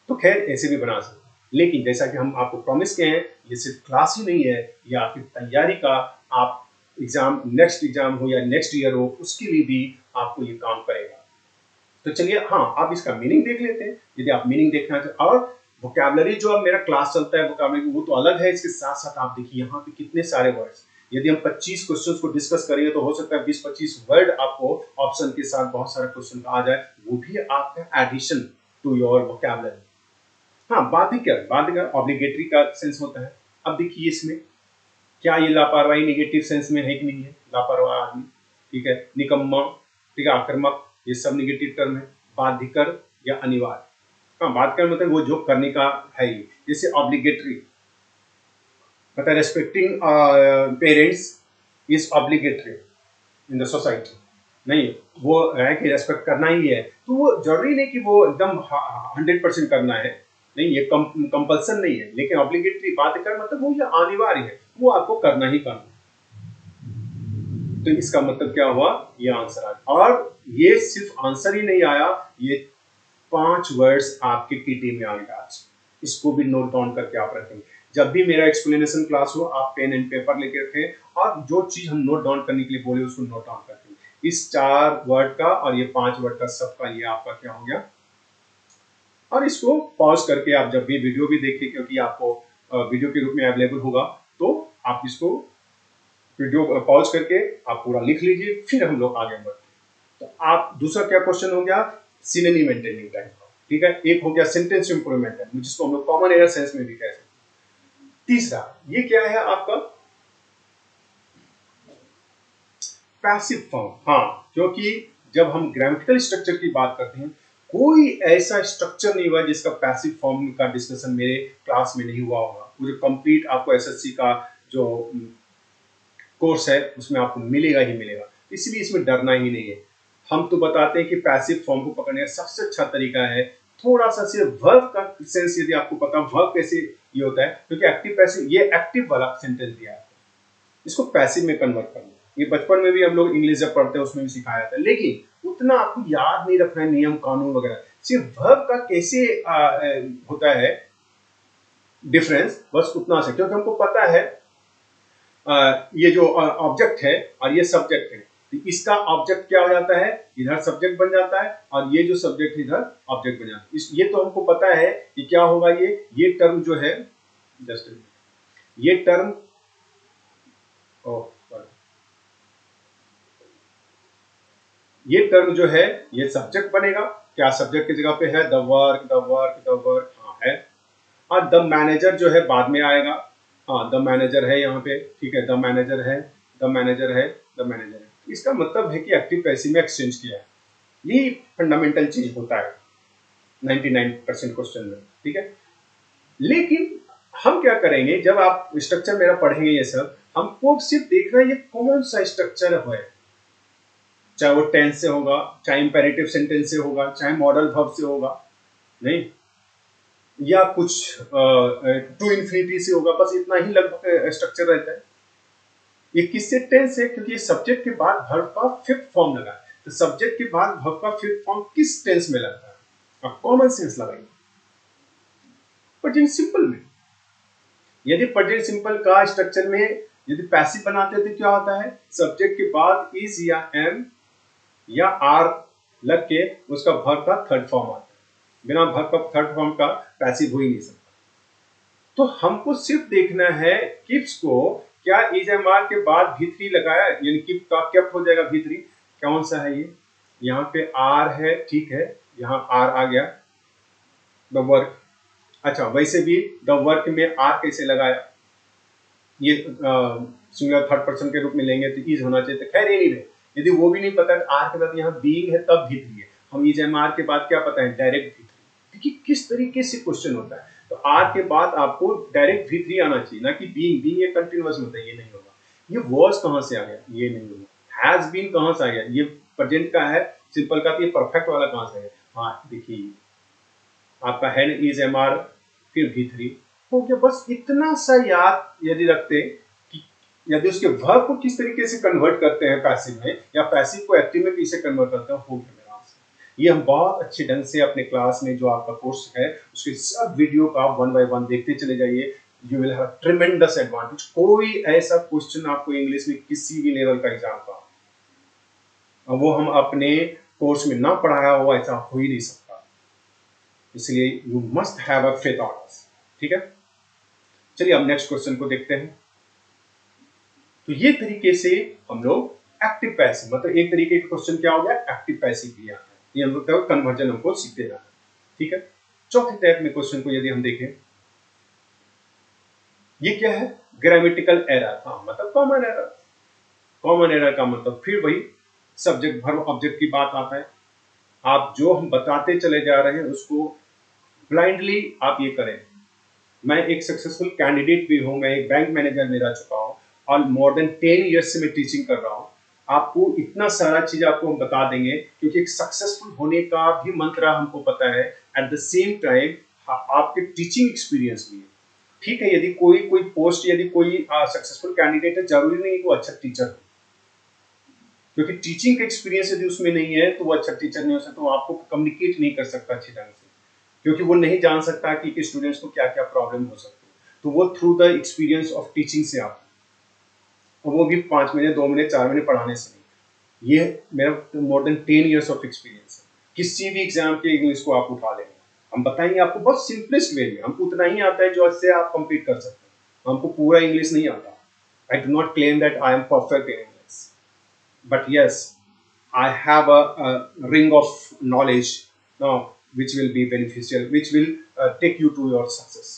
तो खैर ऐसे भी बना सकते हैं, लेकिन जैसा कि हम आपको प्रॉमिस किए हैं, ये सिर्फ क्लास ही नहीं है, ये आपकी तैयारी का आप एग्जाम नेक्स्ट एग्जाम हो या नेक्स्ट ईयर हो, उसके लिए भी आपको ये काम करेगा। तो चलिए, हाँ, आप इसका मीनिंग देख लेते हैं, यदि आप मीनिंग देखना चाहते। और वोकैबुलरी जो अब मेरा क्लास चलता है वोकैबुलरी, वो तो अलग है। इसके साथ साथ आप देखिए यहाँ पे कितने सारे वर्ड्स, यदि हम 25 क्वेश्चंस को डिस्कस करेंगे तो हो सकता है 20-25 वर्ड आपको ऑप्शन के साथ बहुत सारे क्वेश्चन आ जाए, वो भी आपका एडिशन टू योर वोकैबुलरी। हाँ, बाध्यकर ऑब्लिगेटरी का सेंस होता है। अब देखिए इसमें क्या ये लापरवाही नेगेटिव सेंस में है कि नहीं है, लापरवाह आदमी, ठीक है, निकम्मा, ठीक है, आक्रामक, ये सब नेगेटिव टर्म है। बाध्यकर या अनिवार्य, हाँ, बाध्यकर मतलब वो जो करने का है ये। जैसे ऑब्लिगेटरी मतलब respecting parents is obligatory in the society, नहीं वो है कि रेस्पेक्ट करना ही है, तो वो जरूरी नहीं कि वो एकदम 100% करना है, नहीं, ये कंपल्सन नहीं है। लेकिन ऑब्लिगेटरी बाध्यकर मतलब वो ये अनिवार्य है, वो आपको करना ही करना। तो इसका मतलब क्या हुआ, ये आंसर आया। और ये सिर्फ आंसर ही नहीं आया, ये 5 वर्ड्स आपके टीटी में आएंगे आज। इसको भी नोट डाउन करके आप रखेंगे। जब भी मेरा एक्सप्लेनेशन क्लास हो, आप पेन एंड पेपर लेके रखें और जो चीज हम नोट डाउन करने के लिए बोले उसको नोट डाउन करते हैं। इस 4 वर्ड का और ये 5 वर्ड का सबका ये आपका क्या हो गया। और इसको पॉज करके आप जब भी वीडियो भी देखिए, क्योंकि आपको वीडियो के रूप में अवेलेबल होगा, तो आप इसको वीडियो पॉज करके आप पूरा लिख लीजिए, फिर हम लोग आगे बढ़ते हैं। तो आप दूसरा क्या क्वेश्चन हो गया, सिनोनिम मेंटेनिंग टाइप का, ठीक है। एक हो गया सेंटेंस इंप्रूवमेंट, जिसको हम लोग कॉमन एरर सेंस में भी कह सकते हैं। तीसरा ये क्या है आपका, पैसिव फॉर्म। हाँ, क्योंकि जब हम ग्रामेटिकल स्ट्रक्चर की बात करते हैं, कोई ऐसा स्ट्रक्चर नहीं हुआ जिसका पैसिव फॉर्म का डिस्कशन मेरे क्लास में नहीं हुआ होगा। वो जो कंप्लीट आपको एसएससी का जो कोर्स है उसमें आपको मिलेगा ही मिलेगा, इसलिए इसमें डरना ही नहीं है। हम तो बताते हैं कि पैसिव फॉर्म को पकड़ने का सबसे अच्छा तरीका है थोड़ा सा सिर्फ वर्ब का सेंस, यदि आपको पता वर्ब कैसे ये होता है, क्योंकि एक्टिव पैसिव ये एक्टिव वाला सेंटेंस दिया है, इसको पैसिव में कन्वर्ट करना। ये बचपन में भी हम लोग इंग्लिश जब पढ़ते हैं उसमें भी सिखाया जाता है, लेकिन उतना आपको याद नहीं रखना है नियम कानून वगैरह। सिर्फ वर्ब का कैसे होता है डिफरेंस, बस उतना से, क्योंकि हमको पता है ये जो ऑब्जेक्ट है और ये सब्जेक्ट है, तो इसका ऑब्जेक्ट क्या हो जाता है, इधर सब्जेक्ट बन जाता है, और ये जो सब्जेक्ट इधर ऑब्जेक्ट बन जाता है। ये तो हमको पता है कि क्या होगा, ये टर्म जो है, जस्ट ये टर्म, ये टर्म जो है ये सब्जेक्ट बनेगा। क्या सब्जेक्ट की जगह पे है, the work, the work, the work, हाँ है। और द मैनेजर जो है बाद में आएगा, हाँ द मैनेजर है यहाँ पे, ठीक है, द मैनेजर है, द मैनेजर है, द मैनेजर है। इसका मतलब है कि एक्टिव पैसिव में एक्सचेंज किया है। यही फंडामेंटल चीज होता है 99% क्वेश्चन में, ठीक है। लेकिन हम क्या करेंगे, जब आप स्ट्रक्चर मेरा पढ़ेंगे ये सब, हमको सिर्फ देखना है ये कौन सा स्ट्रक्चर है, चाहे वो टेंस से होगा, चाहे इंपेरेटिव सेंटेंस से होगा, चाहे मॉडल वर्ब से होगा, नहीं, या कुछ टू इन्फिनिटी से होगा, बस इतना ही लगभग स्ट्रक्चर रहता है। ये किससे टेंस है, क्योंकि सब्जेक्ट के बाद वर्ब का फिफ्थ फॉर्म लगा है, तो सब्जेक्ट के बाद वर्ब का फिफ्थ फॉर्म किस टेंस में लगता है, आप कॉमन सेंस लगाएंगे प्रेजेंट सिंपल में। यदि प्रेजेंट सिंपल का स्ट्रक्चर में यदि पैसिव बनाते हैं तो क्या होता है, सब्जेक्ट के बाद इज या एम या आर लग के उसका वर्ब का थर्ड फॉर्म आता है। बिना वर्ब का थर्ड फॉर्म का पैसिव हो ही नहीं सकता। तो हमको सिर्फ देखना है किप्स को, क्या इज एम आर के बाद भी3 लगाया, यानी किप का क्या हो जाएगा भी3, कौन सा है ये, यहाँ पे आर है, ठीक है, यहाँ आर आ गया, द वर्क। अच्छा, वैसे भी द वर्क में आर कैसे लगाया, ये सिंगुलर थर्ड पर्सन के रूप में लेंगे तो इज होना चाहिए, तो खैर एनीवे, यदि वो भी नहीं पता आर के बाद यहाँ बीइंग है तब भी3 है, हम इज एम आर के बाद क्या पता है, डायरेक्ट भी3, क्योंकि किस तरीके से क्वेश्चन होता है, तो आर के बाद आपको डायरेक्ट भी3 आना चाहिए, ना कि बीइंग। बीइंग एक कंटिन्यूअस होता है, ये नहीं होगा। ये वॉज कहाँ से आ गया, ये नहीं होगा। हैज बीन कहाँ से आ गया, ये प्रेजेंट का है सिंपल का, तो ये परफेक्ट वाला कहाँ से है, हाँ देखिए आपका है इज एम आर फिर भी3 हो गया। बस इतना सा याद यदि रखते कि यदि उसके वर्ब को किस तरीके से कन्वर्ट करते हैं पैसिव में, या पैसिव को एक्टिव में कैसे कन्वर्ट करते हैं, हो गया मेरा आंसर। ये हम बहुत अच्छे ढंग से अपने क्लास में जो आपका कोर्स है उसके सब वीडियो का 1 बाय 1 देखते चले जाइए। You will have tremendous advantage. कोई ऐसा क्वेश्चन आपको इंग्लिश में किसी भी लेवल का एग्जाम का वो हम अपने कोर्स में ना पढ़ाया हो ऐसा हो ही नहीं सकता, इसलिए you must have a faith on us. ठीक है, चलिए अब नेक्स्ट क्वेश्चन को देखते हैं। तो ये तरीके से हम लोग एक्टिव पैसिव, मतलब एक तरीके का क्वेश्चन क्या हो गया, एक्टिव पैसिव क्रिया है, ये हम लोग कन्वर्जन हमको सीखते जाना। ठीक है, चौथे टाइप में क्वेश्चन को यदि हम देखें, ये क्या है, ग्रामेटिकल एरर। हाँ, मतलब कॉमन एरर। कॉमन एरर का मतलब फिर वही सब्जेक्ट वर्ब ऑब्जेक्ट की बात आता है। आप जो हम बताते चले जा रहे हैं उसको ब्लाइंडली आप ये करें। मैं एक सक्सेसफुल कैंडिडेट भी हूं, मैं एक बैंक मैनेजर में रह चुका हूं और मोर देन 10 ईयर्स से मैं टीचिंग कर रहा हूं। आपको इतना सारा चीज आपको हम बता देंगे क्योंकि एक सक्सेसफुल होने का भी मंत्र हमको पता है, एट द सेम टाइम आपके टीचिंग एक्सपीरियंस भी है। ठीक है, यदि कोई पोस्ट, यदि कोई सक्सेसफुल कैंडिडेट है, जरूरी नहीं वो अच्छा टीचर हो, क्योंकि टीचिंग का एक्सपीरियंस यदि उसमें नहीं है तो वो अच्छा टीचर नहीं हो सकता, तो आपको कम्युनिकेट नहीं कर सकता अच्छी ढंग से, क्योंकि वो नहीं जान सकता कि स्टूडेंट्स को क्या क्या प्रॉब्लम हो सकती है। तो वो through the experience of teaching से आता है, और वो भी 5 महीने 2 महीने 4 महीने पढ़ाने से नहीं। ये मेरा more than 10 years of experience है। किसी भी एग्जाम के इंग्लिश को आप उठा लेंगे, हम बताएंगे आपको बहुत सिंपलेस्ट वे में, हमको उतना ही आता है जो इससे आप कंप्लीट कर सकते हैं, हमको पूरा इंग्लिश नहीं आता। I do not claim that I am perfect in English, but yes, I have a ring of knowledge now which will be beneficial, which will take you to your success।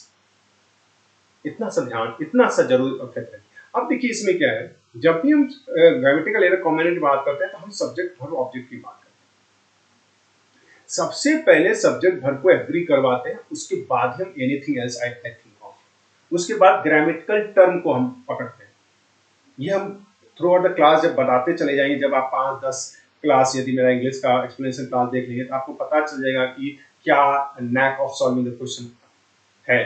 इतना सा ध्यान, इतना सा जरूर रखें। अब देखिए इसमें क्या है, जब भी हम ग्रामेटिकल एरर कॉम्पोनेंट की बात करते हैं तो हम सब्जेक्ट वर्ब ऑब्जेक्ट की बात करते हैं। सबसे पहले सब्जेक्ट वर्ब को एग्री करवाते हैं, उसके बाद हम anything else I think of, उसके बाद ग्रामेटिकल टर्म को हम पकड़ते हैं। ये हम थ्रू आउट द क्लास जब बताते चले जाएंगे, जब आप 5-10 क्लास यदि मेरा इंग्लिश का एक्सप्लेनेशन क्लास देख लेंगे तो आपको पता चल जाएगा कि क्या NAAC of solving the question है।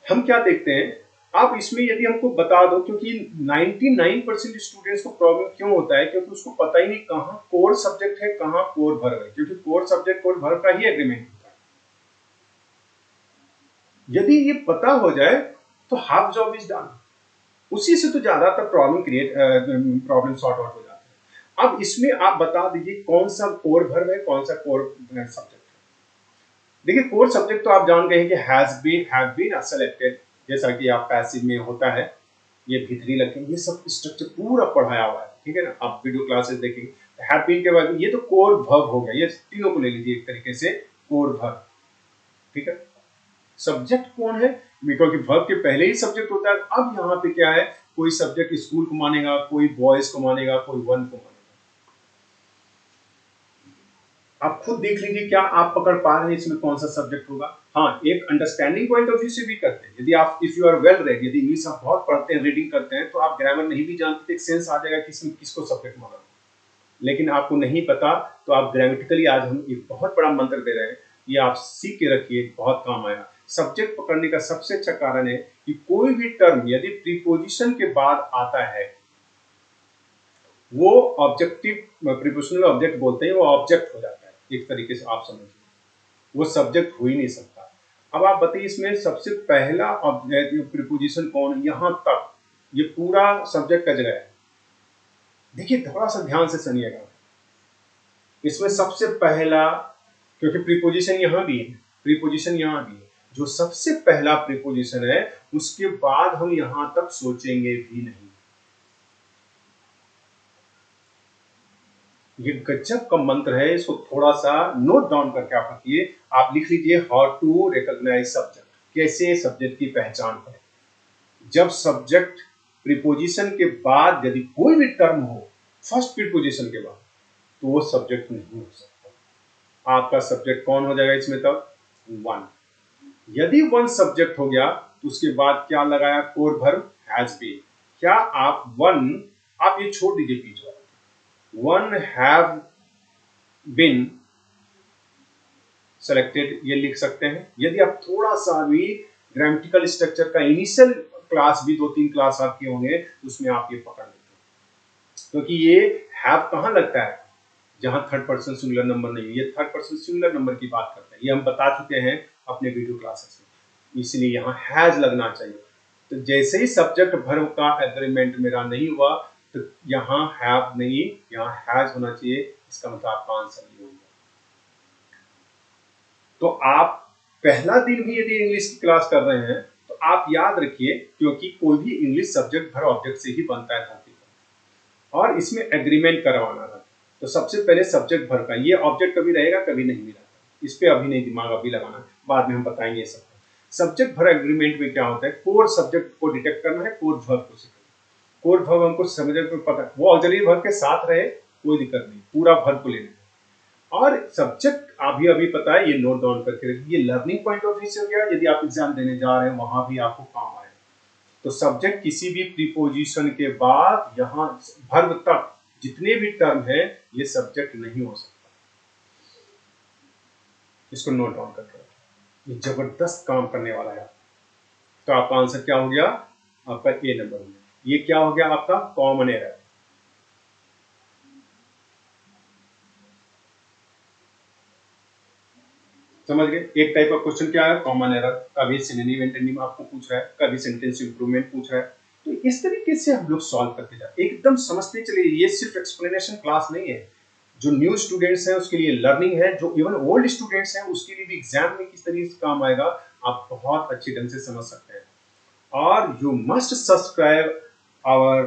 हम क्या देखते हैं, आप इसमें यदि हमको बता दो, क्योंकि 99% स्टूडेंट्स को प्रॉब्लम क्यों होता है, क्योंकि उसको पता ही नहीं कहाँ कोर सब्जेक्ट है कहाँ कोर वर्ब है, क्योंकि कोर सब्जेक्ट कोर वर्ब का ही एग्रीमेंट होता है। यदि ये पता हो जाए तो हाफ जॉब इज डन, उसी से तो ज्यादातर प्रॉब्लम सॉर्ट आउट हो जाते हैं। अब इसमें आप बता दीजिए कौन सा कोर वर्ब है, कौन सा कोर सब्जेक्ट है। देखिए कोर सब्जेक्ट तो आप जान गए हैं कि हैव बीन सेलेक्टेड, जैसा कि आप पैसिव में होता है, ये भीतरी लगे, ये सब स्ट्रक्चर पूरा पढ़ाया हुआ है। ठीक है ना, आप वीडियो क्लासेस देखेंगे। हैव बीन के बाद ये तो कोर वर्ब हो गया, ये तीनों को ले लीजिए एक तरीके से कोर वर्ब। ठीक है, सब्जेक्ट कौन है, क्योंकि वर्ब के पहले ही सब्जेक्ट होता है। अब यहाँ पे क्या है, कोई सब्जेक्ट स्कूल को मानेगा, कोई बॉयज को मानेगा, कोई वन को मानेगा। आप खुद देख लीजिए क्या आप पकड़ पा रहे हैं इसमें कौन सा सब्जेक्ट होगा। हाँ, एक अंडरस्टैंडिंग पॉइंट ऑफ व्यू से भी करते हैं, यदि आप if you are well read, यदि इंग्लिश आप बहुत पढ़ते हैं, रीडिंग करते हैं, तो आप ग्रामर नहीं भी जानते तो एक सेंस आ जाएगा कि इसमें किसको सब्जेक्ट माना। लेकिन आपको नहीं पता तो आप ग्रामेटिकली, आज हम एक बहुत बड़ा मंत्र दे रहे हैं, ये आप सीख के रखिए, बहुत काम आएगा। सब्जेक्ट पकड़ने का सबसे अच्छा कारण है कि कोई भी टर्म यदि प्रीपोजिशन के बाद आता है, वो ऑब्जेक्टिव, प्रीपोजिशनल ऑब्जेक्ट बोलते हैं, वो ऑब्जेक्ट हो जाता है एक तरीके से, आप समझिए वो सब्जेक्ट हो ही नहीं सकता। अब आप बताइए इसमें सबसे पहला प्रीपोजिशन कौन है, यहां तक ये पूरा सब्जेक्ट का जगह है। देखिए थोड़ा सा ध्यान से सुनिएगा, इसमें सबसे पहला, क्योंकि प्रीपोजिशन यहां भी है, प्रीपोजिशन यहां भी है, जो सबसे पहला प्रीपोजिशन है उसके बाद हम यहां तक सोचेंगे भी नहीं। ये गजब का मंत्र है, इसको थोड़ा सा नोट डाउन करके आप रखिए। आप लिख लीजिए हाउ टू रिकॉग्नाइज सब्जेक्ट, कैसे सब्जेक्ट की पहचान करें। जब सब्जेक्ट प्रीपोजिशन के बाद यदि कोई भी टर्म हो फर्स्ट प्रीपोजिशन के बाद, तो वो सब्जेक्ट नहीं हो सकता। आपका सब्जेक्ट कौन हो जाएगा इसमें तब, वन। यदि वन सब्जेक्ट हो गया तो उसके बाद क्या लगाया, कोर वर्ब हैज बीन। क्या आप वन, आप ये छोड़ दीजिए पीछे, वन हैव बीन सेलेक्टेड ये लिख सकते हैं। यदि आप थोड़ा सा भी ग्रामेटिकल स्ट्रक्चर का इनिशियल क्लास भी 2-3 क्लास आप किए होंगे, उसमें आप ये पकड़ लेते हैं, क्योंकि ये हैव कहां लगता है, जहां थर्ड पर्सन सिंगुलर नंबर नहीं है, ये थर्ड पर्सन सिंगुलर नंबर की बात करते हैं, ये हम बता चुके हैं अपने वीडियो क्लासेस में। इसलिए यहाँ हैज लगना चाहिए। तो जैसे ही सब्जेक्ट वर्ब का एग्रीमेंट मेरा नहीं हुआ तो यहाँ हैव नहीं, यहाँ हैज होना चाहिए। इसका मतलब आपका आंसर ये होगा। तो आप पहला दिन भी यदि इंग्लिश की क्लास कर रहे हैं तो आप याद रखिए, क्योंकि कोई भी इंग्लिश सब्जेक्ट वर्ब ऑब्जेक्ट से ही बनता है धरती पर, और इसमें एग्रीमेंट करवाना था। तो सबसे पहले सब्जेक्ट वर्ब का, ये ऑब्जेक्ट कभी रहेगा कभी नहीं भी रहता, इस पे अभी नहीं दिमाग अभी लगाना, बाद में हम बताएंगे ये सब। सब्जेक्ट वर्ब एग्रीमेंट में क्या होता है, कोर सब्जेक्ट को डिटेक्ट करना है, कोर वर्ब को सीखना। कोर वर्ब हमको समझने को पता है, वो ऑक्सिलरी वर्ब के साथ रहे कोई दिक्कत नहीं, पूरा वर्ब को लेना है। और सब्जेक्ट अभी अभी पता है, ये नोट डाउन करके रखिए, ये लर्निंग पॉइंट ऑफ व्यू से हो गया, यदि आप एग्जाम देने जा रहे हैं वहां भी आपको काम आएगा। तो सब्जेक्ट किसी भी प्रीपोजिशन के बाद यहाँ वर्ब तक जितने भी टर्म है ये सब्जेक्ट नहीं हो सकता। इसको नोट डाउन करके रखिए, ये जबरदस्त काम करने वाला है। तो आपका आंसर क्या हो गया, आपका ए नंबर हो गया। ये क्या हो गया आपका कॉमन एरर। समझ गए, एक टाइप का क्वेश्चन क्या है कॉमन एरर, कभी सिनोनिम एंटोनिम आपको पूछ रहा है, कभी सेंटेंस इंप्रूवमेंट पूछ रहा है। तो इस तरीके से हम लोग सॉल्व करते जाते, एकदम समझते चलिए। ये सिर्फ एक्सप्लेनेशन क्लास नहीं है, जो न्यू स्टूडेंट्स हैं उसके लिए लर्निंग है, जो इवन ओल्ड स्टूडेंट्स हैं उसके लिए भी एग्जाम में किस तरीके से काम आएगा आप बहुत अच्छी ढंग से समझ सकते हैं। और you must subscribe our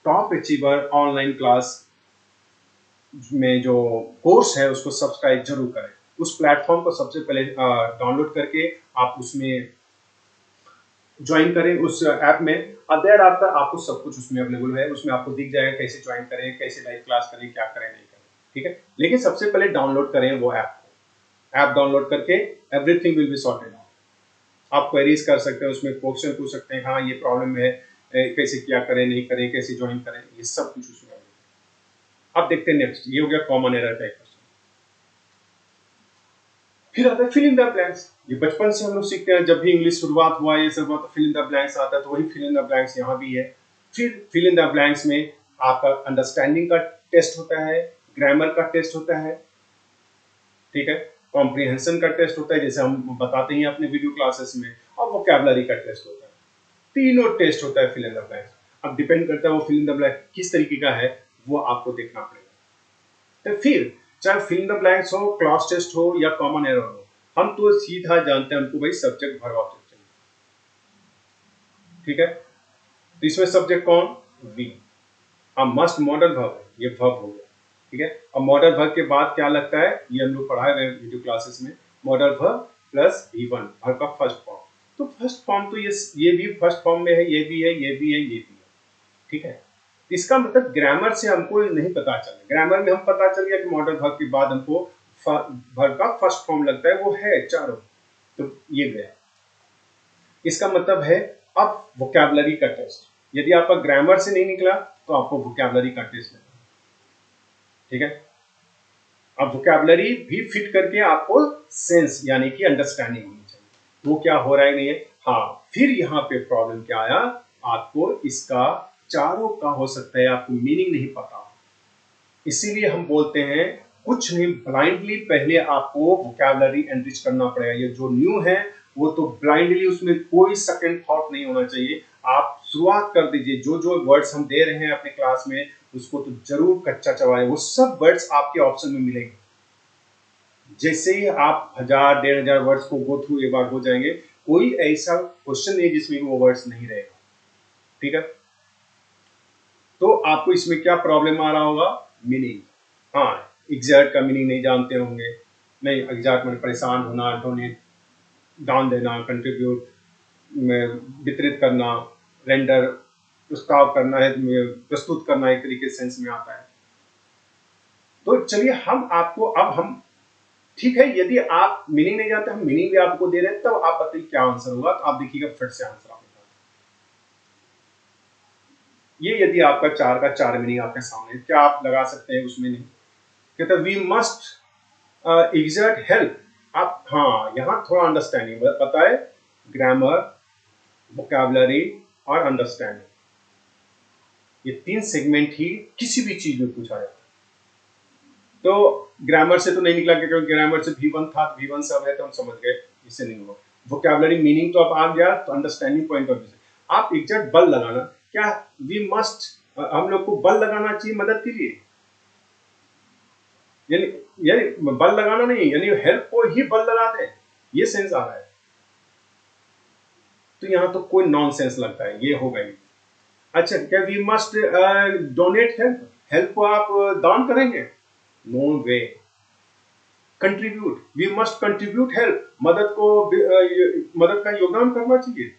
top achiever online class में जो कोर्स है उसको सब्सक्राइब जरूर करें। उस प्लेटफॉर्म को सबसे पहले डाउनलोड करके आप उसमें ज्वाइन करें उस ऐप में। देयर आफ्टर आपको सब कुछ उसमें अवेलेबल है, उसमें आपको दिख जाएगा कैसे ज्वाइन करें, कैसे लाइव क्लास करें, क्या करें नहीं करें, ठीक है। लेकिन सबसे पहले डाउनलोड करें वो ऐप को, ऐप डाउनलोड करके everything will be sorted out. आप क्वेरीज कर सकते हैं, उसमें क्वेश्चन पूछ सकते हैं, हाँ ये प्रॉब्लम है, कैसे क्या करें नहीं करें, कैसे ज्वाइन करें, ये सब कुछ उसमें। अब देखते हैं नेक्स्ट, ये हो गया कॉमन एरर टाइप क्वेश्चन। फिर आता है फिल इन द ब्लैंक्स। ये बचपन से हम लोग सीखते हैं, जब भी इंग्लिश शुरुआत हुआ ये सब हुआ तो फिल इन द ब्लैंक्स आता है, तो वही फिल इन द ब्लैंक्स यहाँ भी है। फिर फिल इन द ब्लैंक्स में आपका अंडरस्टैंडिंग का टेस्ट होता है, ग्रामर का टेस्ट होता है, ठीक है, कॉम्प्रिहेंशन का टेस्ट होता है जैसे हम बताते हैं अपने वीडियो क्लासेस में, और वोकैबुलरी का टेस्ट होता है। तीनों टेस्ट होता है फिल इन द ब्लैंक्स। अब डिपेंड करता है वो फिल इन द ब्लैंक किस तरीके का है, वो आपको देखना पड़ेगा। तो फिर चाहे फिल इन द ब्लैंक्स हो, क्लॉज टेस्ट हो या कॉमन एरर हो, हम तो सीधा जानते हैं हमको भाई सब्जेक्ट वर्ब ऑब्जेक्ट चाहिए, ठीक है। तो इसमें सब्जेक्ट कौन, वी। अब मस्ट मॉडल वर्ब है, ये वर्ब हो गया, ठीक है। अब मॉडल वर्ब के बाद क्या लगता है, ये हम लोग पढ़ाए हुए वीडियो क्लासेस में, modal verb plus V1 verb का फर्स्ट फॉर्म। तो फर्स्ट फॉर्म तो ये भी फर्स्ट फॉर्म में है, ये भी है, ये भी है, ये भी है, ठीक है। इसका मतलब ग्रामर से हमको नहीं पता चला, ग्रामर में हम पता चल गया कि मॉडल वर्ब के बाद हमको वर्ब का फर्स्ट फॉर्म लगता है, वो है चारों। तो ये गया, इसका मतलब है अब वोकैबुलरी का टेस्ट। यदि आपका ग्रामर से नहीं निकला तो आपको वोकैबुलरी का टेस्ट लेना, ठीक है। अब वोकैबुलरी भी फिट करके आपको सेंस यानी कि अंडरस्टैंडिंग होनी चाहिए, वो क्या हो रहा है नहीं है। हाँ, फिर यहाँ पे प्रॉब्लम क्या आया, आपको इसका चारों का हो सकता है आपको मीनिंग नहीं पता, इसीलिए हम बोलते हैं कुछ नहीं, ब्लाइंडली पहले आपको वोकैबुलरी एनरिच करना पड़ेगा। ये जो न्यू है वो तो ब्लाइंडली, उसमें कोई सेकंड थॉट नहीं होना चाहिए। आप शुरुआत कर दीजिए, जो जो वर्ड्स हम दे रहे हैं अपने क्लास में उसको तो जरूर कच्चा चबाएं, वो सब वर्ड्स आपके ऑप्शन में मिलेंगे। जैसे ही आप 1000-1500 वर्ड्स को गो थ्रू एक बार हो जाएंगे, कोई ऐसा क्वेश्चन नहीं जिसमें वो वर्ड्स नहीं रहेगा, ठीक है। तो आपको इसमें क्या प्रॉब्लम आ रहा होगा, मीनिंग। हाँ, एग्जैक्ट का मीनिंग नहीं जानते होंगे, नहीं एग्जैक्ट में परेशान होना, डोनेट, दान देना, कंट्रीब्यूट में वितरित करना, रेंडर प्रस्ताव करना है, प्रस्तुत करना, एक तरीके सेंस में आता है। तो चलिए हम आपको अब हम, ठीक है, यदि आप मीनिंग नहीं जानते, हम मीनिंग भी आपको दे रहे हैं, तब आप बताइए क्या आंसर होगा। तो आप देखिएगा फिर से आंसर आप, ये यदि आपका 4 का 4 मीनिंग आपके सामने, क्या आप लगा सकते हैं उसमें नहीं, कहते वी मस्ट एग्जर्ट हेल्प। आप हाँ, यहाँ थोड़ा अंडरस्टैंडिंग पता है, ग्रामर, वोकैबुलरी और अंडरस्टैंडिंग, ये 3 सेगमेंट ही किसी भी चीज में पूछा जाता है। तो ग्रामर से तो नहीं निकला, क्योंकि ग्रामर से V1 था, V1 सब है तो हम समझ गए, इससे नहीं हुआ। वोकैबुलरी मीनिंग तो अब आ गया, तो अंडरस्टैंडिंग पॉइंट ऑफ व्यू से आप एग्जैक्ट बल लगाना, क्या वी मस्ट, हम लोग को बल लगाना चाहिए मदद के लिए, यानी यानी बल लगाना नहीं, यानी हेल्प को ही बल लगाते हैं, ये सेंस आ रहा है। तो यहां तो कोई नॉनसेंस लगता है, ये हो गई। अच्छा, क्या we must donate help, help को आप दान करेंगे? No way. Contribute, we must contribute help, मदद को मदद का योगदान करना चाहिए,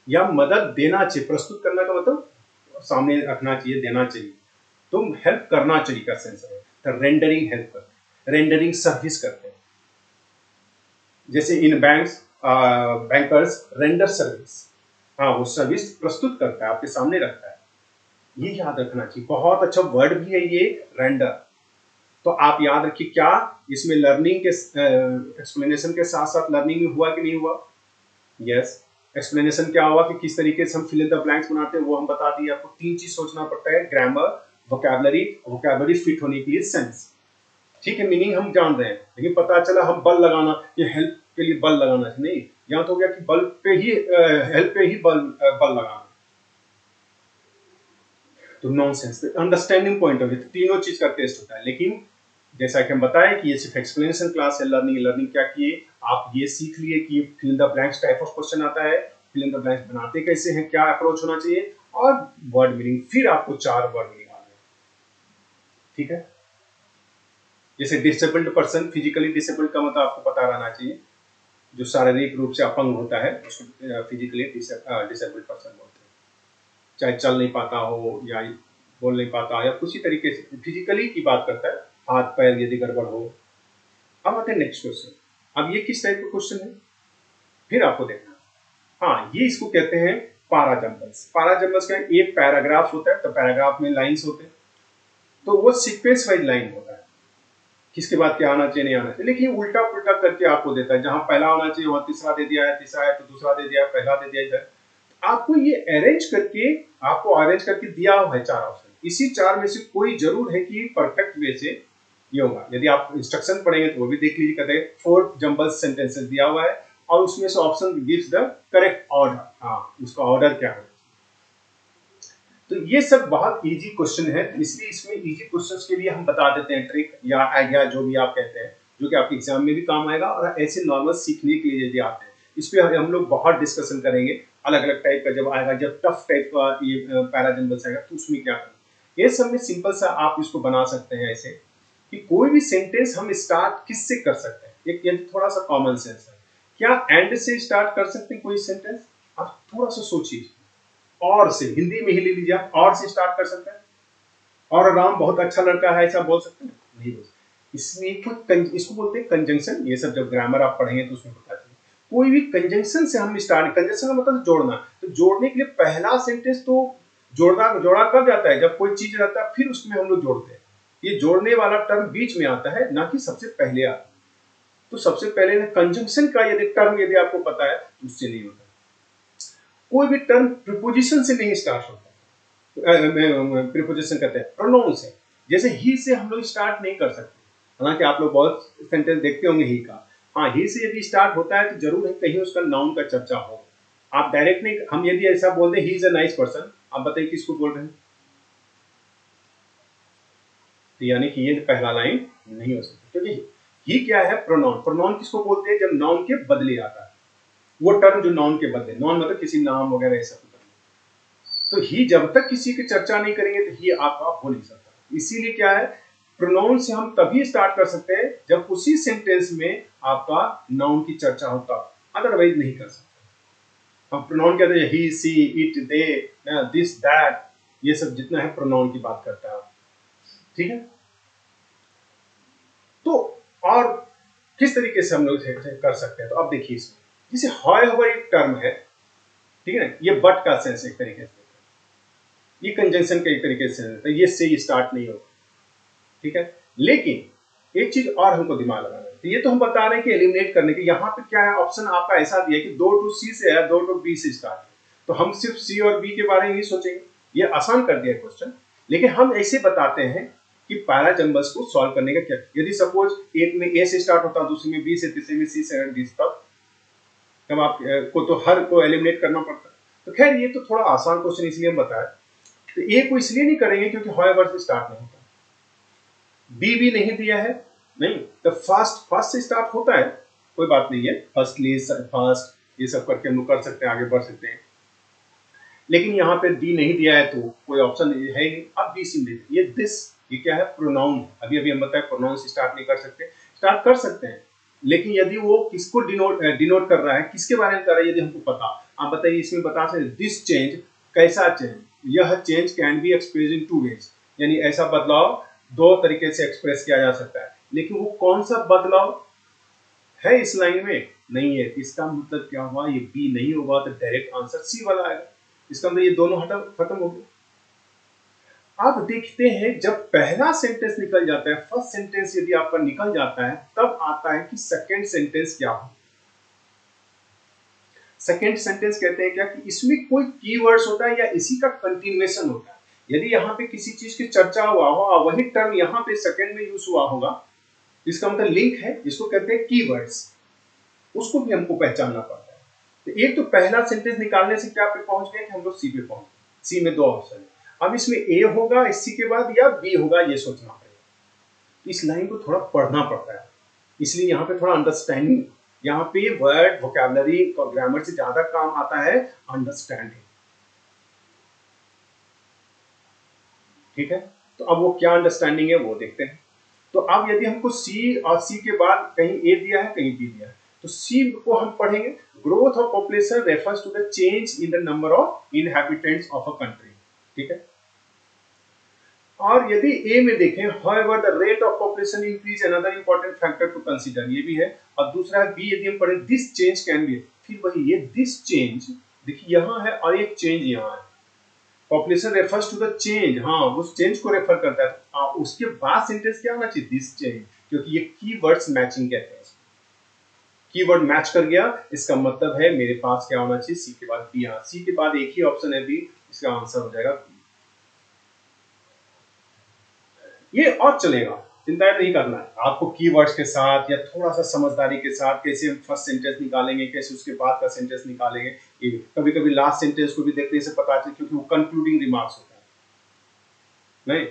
या मदद देना चाहिए, प्रस्तुत करना का मतलब सामने रखना चाहिए, देना चाहिए, तुम हेल्प करना चाहिए का सेंस है। तो रेंडरिंग हेल्प करते हैं, रेंडरिंग सर्विस करते हैं, जैसे इन बैंक्स, बैंकर्स रेंडर सर्विस, हाँ वो सर्विस प्रस्तुत करता है, आपके सामने रखता है, ये याद रखना चाहिए। बहुत अच्छा वर्ड भी है ये रेंडर। तो आप याद रखिए, क्या इसमें लर्निंग के एक्सप्लेनेशन के साथ साथ लर्निंग हुआ कि नहीं हुआ? यस। एक्सप्लेनेशन क्या हुआ कि किस तरीके से हम फिल इन द ब्लैंक्स बनाते हैं, वो हम बता दिए आपको। 3 चीज सोचना पड़ता है, ग्रामर, वोकैबुलरी, वोकैबुलरी फिट होने के लिए सेंस। ठीक है, मीनिंग हम जान रहे हैं, लेकिन पता चला हम बल लगाना, ये हेल्प के लिए बल लगाना नहीं, यहाँ तो हो गया कि बल पे ही, हेल्प पे ही बल लगाना, तो nonsense. Understanding point of view तीनों चीज का टेस्ट होता है। लेकिन जैसा कि हम बताएं कि ये सिर्फ एक्सप्लेनेशन क्लास है, लर्निंग। लर्निंग क्या किए आप, ये सीख लिए कि fill in the blanks type of question आता है, फिल इन द ब्लैंक्स बनाते कैसे हैं, क्या अप्रोच होना चाहिए, और वर्ड मीनिंग। फिर आपको 4 वर्ड मीनिंग आ गए, ठीक है। जैसे डिसेबल्ड पर्सन, फिजिकली डिसेबल्ड का मतलब आपको पता रहना चाहिए, जो शारीरिक रूप से अपंग होता है उसको फिजिकली डिसेबल्ड पर्सन बोलते हैं। चाहे चल नहीं पाता हो, या बोल नहीं पाता, या किसी तरीके से फिजिकली की बात करता है, हाथ पैर यदि गड़बड़ हो। अब आते हैं नेक्स्ट क्वेश्चन। अब ये किस टाइप का क्वेश्चन है, फिर आपको देखना। हाँ, ये इसको कहते हैं पैराजम्बल्स। पैराजम्बल्स का एक पैराग्राफ होता है, तो पैराग्राफ में लाइंस होते हैं, तो वो सीक्वेंस वाइज लाइन होता है, किसके बाद क्या आना चाहिए, नहीं आना चाहिए। लेकिन उल्टा पुल्टा करके आपको देता है, जहां पहला आना चाहिए वहां तीसरा दे दिया है, तीसरा है तो दूसरा दे दिया है, पहला दे दिया है। आपको ये अरेंज करके, आपको अरेंज करके दिया हुआ है 4 ऑप्शन। इसी 4 में से कोई जरूर है कि परफेक्ट वे से ये होगा। यदि आप इंस्ट्रक्शन पढ़ेंगे तो वो भी देख लीजिए, कहते हैं 4 जंबल सेंटेंसेस दिया हुआ है, और उसमें से option gives the correct order. हाँ, उसका ऑर्डर क्या है। तो ये सब बहुत इजी क्वेश्चन है, इसलिए इसमें इजी क्वेश्चंस के लिए हम बता देते हैं ट्रिक या आइडिया, जो भी आप कहते हैं, जो कि आपके एग्जाम में भी काम आएगा, और ऐसे नॉर्मल सीखने के लिए यदि आते हैं। इस पे हम लोग बहुत डिस्कशन करेंगे, अलग अलग टाइप का जब आएगा, जब टफ टाइप का ये पैराजम्बल्स आएगा तो उसमें क्या करें। ये सब में सिंपल सा आप इसको बना सकते हैं ऐसे कि कोई भी सेंटेंस हम स्टार्ट किससे कर सकते हैं। एक ये थोड़ा सा कॉमन सेंस है, क्या एंड से स्टार्ट कर सकते हैं कोई सेंटेंस? आप थोड़ा सा सोचिए, और से, हिंदी में ही ले लीजिए आप, और से स्टार्ट कर सकते हैं। और राम बहुत अच्छा लड़का है, ऐसा बोल सकते हैं? नहीं बोल सकते। इसमें कोई इसको बोलते हैं कंजंक्शन। ये सब जब ग्रामर आप पढ़ेंगे तो उसमें पता चलेगा। कोई भी कंजंक्शन से हम स्टार्ट, कंजंक्शन का मतलब जोड़ना, तो जोड़ने के लिए पहला सेंटेंस तो जोड़ा कब जाता है, जब कोई चीज रहता है फिर उसमें हम लोग जोड़ते हैं। ये जोड़ने वाला टर्म बीच में आता है, ना कि सबसे पहले आता है। तो सबसे पहले कंजंक्शन का यदि टर्म यदि आपको पता है तो उससे नहीं होता। कोई भी टर्म प्रीपोजिशन से नहीं स्टार्ट होता, प्रीपोजिशन कहते हैं, प्रोनाउन से। जैसे ही से हम लोग स्टार्ट नहीं कर सकते, हालांकि आप लोग बहुत सेंटेंस देखते होंगे ही का। हाँ, ही से यदि स्टार्ट होता है तो जरूर है कहीं उसका नाउन का चर्चा हो। आप डायरेक्ट नहीं, हम यदि ऐसा बोल दें he is a nice person, आप बताइए किसको बोल रहे हैं? तो यानी कि ये पहला लाइन नहीं हो सकता, क्योंकि ही क्या है, प्रोनाउन। प्रोनाउन किसको बोलते हैं? जब नाउन के बदले आता है, वो टर्म जो नाउन के बदले, नाउन मतलब किसी नाम वगैरह ऐसा। तो ही जब तक किसी की चर्चा नहीं करेंगे तो ही आपका हो नहीं सकता। इसीलिए क्या है, प्रोनाउन से हम तभी स्टार्ट कर सकते हैं जब उसी सेंटेंस में आपका नाउन की चर्चा हो, तब, अदरवाइज नहीं कर सकते। हम प्रोनाउन कहते हैं ही, सी, इट, दे, दिस, दैट, ये सब जितना है प्रोनाउन की बात करता है, ठीक है। तो और किस तरीके से हम लोग कर सकते हैं, तो अब देखिए इसमें, जैसे हाउएवर एक टर्म है, ठीक है ना, ये बट का सेंस एक तरीके से, ये कंजंक्शन के एक तरीके से है, ये से स्टार्ट नहीं होगा, ठीक है। लेकिन एक चीज और हमको दिमाग लगाना है, तो ये तो हम बता रहे हैं कि एलिमिनेट करने के, यहाँ पे क्या है, ऑप्शन आपका ऐसा दिया कि 2 to C से है, 2 to B से स्टार्ट है, तो हम सिर्फ C और B के बारे में ही सोचेंगे, ये आसान कर दिया क्वेश्चन। लेकिन हम ऐसे बताते हैं कि पैरा जंबल्स को सॉल्व करने का क्या, यदि सपोज एक में ए से स्टार्ट होता, दूसरे में बी से, तीसरे में सी से, डी, तब आप को तो हर को एलिमिनेट करना पड़ता है। तो खैर ये तो थोड़ा आसान क्वेश्चन इसलिए हम बताए। तो ए को इसलिए नहीं करेंगे क्योंकि हाउएवर से स्टार्ट नहीं होता, बी भी नहीं दिया है, नहीं तो फर्स्ट से स्टार्ट होता है, कोई बात नहीं है, फर्स्ट ये सब करके हम लोग कर सकते हैं, आगे बढ़ सकते हैं। लेकिन यहाँ पे डी नहीं दिया है तो कोई ऑप्शन है ही नहीं। अब बी सी दे, ये दिस, ये क्या है, प्रोनाउन। अभी हम बताए प्रोनाउन से स्टार्ट नहीं कर सकते, स्टार्ट कर सकते हैं, लेकिन यदि वो किसको डिनोट कर रहा है, किसके बारे में कर रहा है, यदि हमको पता, आप बताइए इसमें बता सकते दिस चेंज, कैसा चेंज, यह change can be express in two ways, यानी ऐसा बदलाव दो तरीके से एक्सप्रेस किया जा सकता है। लेकिन वो कौन सा बदलाव है इस लाइन में नहीं है, इसका मतलब क्या हुआ, ये बी नहीं होगा तो डायरेक्ट आंसर सी वाला आएगा, इसका मतलब ये दोनों खत्म हो गए। अब देखते हैं जब पहला सेंटेंस निकल जाता है, फर्स्ट सेंटेंस यदि आपका निकल जाता है, तब आता है कि सेकंड सेंटेंस क्या हो। सेकंड सेंटेंस कहते हैं क्या कि इसमें कोई कीवर्ड्स होता है या इसी का कंटिन्यूएशन होता है। यदि यहाँ पे किसी चीज की चर्चा हुआ हो और वही टर्म यहाँ पे सेकंड में यूज हुआ होगा, इसका मतलब लिंक है, इसको कहते हैं कीवर्ड्स, उसको भी हमको पहचानना पड़ता है। तो एक तो पहला सेंटेंस निकालने से क्या पे पहुंच गए, हम लोग सी पे पहुंच गए। सी में दो ऑप्शन है, अब इसमें ए होगा इसी के बाद या बी होगा, ये सोचना पड़ेगा। इस लाइन को थोड़ा पढ़ना पड़ता है, इसलिए यहाँ पे थोड़ा अंडरस्टैंडिंग, यहाँ पे वर्ड वोकैबुलरी और ग्रामर से ज्यादा काम आता है अंडरस्टैंडिंग। ठीक है, तो अब वो क्या अंडरस्टैंडिंग है वो देखते हैं। तो अब यदि हमको सी और सी के बाद कहीं ए दिया है कहीं बी दिया है, तो सी को हम पढ़ेंगे, growth of population refers to the change in the number of inhabitants of a country. ठीक है, और यदि ए में देखें, however the rate of population increase another important factor to consider, ये भी है। और दूसरा है बी, यदि हम पढ़ें this change can be, फिर वही ये this change, देखिए यहाँ है और एक चेंज यहाँ है, population refers to the change, हाँ उस चेंज को रेफर करता है। उसके बाद सेंटेंस क्या होना चाहिए, दिस चेंज, क्योंकि ये कीवर्ड्स मैचिंग कहते हैं, कीवर्ड मैच कर गया, इसका मतलब है मेरे पास क्या होना चाहिए, सी के बाद बी। हाँ, सी के बाद एक ही ऑप्शन है बी, इसका आंसर हो जाएगा बी। ये और चलेगा, चिंता नहीं करना है आपको, कीवर्ड्स के साथ या थोड़ा सा समझदारी के साथ कैसे हम फर्स्ट सेंटेंस निकालेंगे, कैसे उसके बाद का सेंटेंस निकालेंगे। ये कभी कभी लास्ट सेंटेंस को भी देखने से पता चले, क्योंकि वो कंक्लूडिंग रिमार्क्स होता है। नहीं,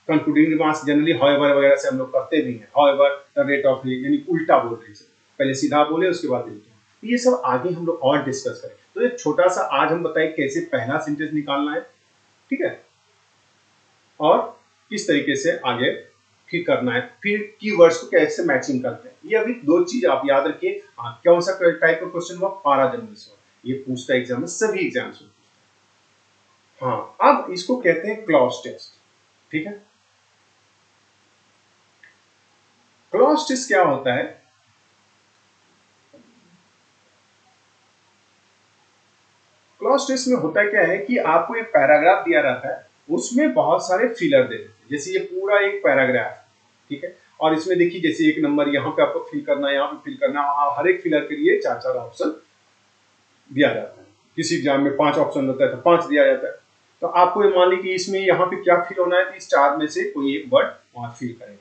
कंक्लूडिंग रिमार्क्स जनरली हाउएवर वगैरह से हम लोग करते भी हैं, हाउएवर द रेट ऑफ, यानी उल्टा बोल रहे हैं, पहले सीधा बोले उसके बाद उल्टा। ये सब आगे हम लोग और डिस्कस करें। तो ये छोटा सा आज हम बताएं कैसे पहला सेंटेंस निकालना है, ठीक है, और किस तरीके से आगे फिर करना है, फिर कीवर्ड्स को कैसे मैचिंग करते हैं। ये अभी दो चीज आप याद रखिए। कौन सा टाइप का क्वेश्चन हुआ, पैरा जंबल्स हुआ, ये पूछता है एग्जाम में, सभी एग्जाम्स में पूछता है। हाँ, अब इसको कहते हैं क्लॉज टेस्ट। ठीक है, क्लॉज टेस्ट क्या होता है, क्लॉज टेस्ट में होता क्या है कि आपको एक पैराग्राफ दिया रहता है, उसमें बहुत सारे फिलर दे देते हैं, जैसे ये पूरा एक पैराग्राफ, ठीक है, और इसमें देखिए जैसे एक नंबर यहाँ पे आपको फिल करना है, यहाँ पे फिल करना है, हर एक फिलर के लिए 4-4 ऑप्शन दिया जाता है। किसी एग्जाम में 5 ऑप्शन होता है तो 5 दिया जाता है। तो आपको मान ली कि इसमें यहाँ पे क्या फिल होना है, तो इस 4 में से कोई एक वर्ड वहां फिल करेगा।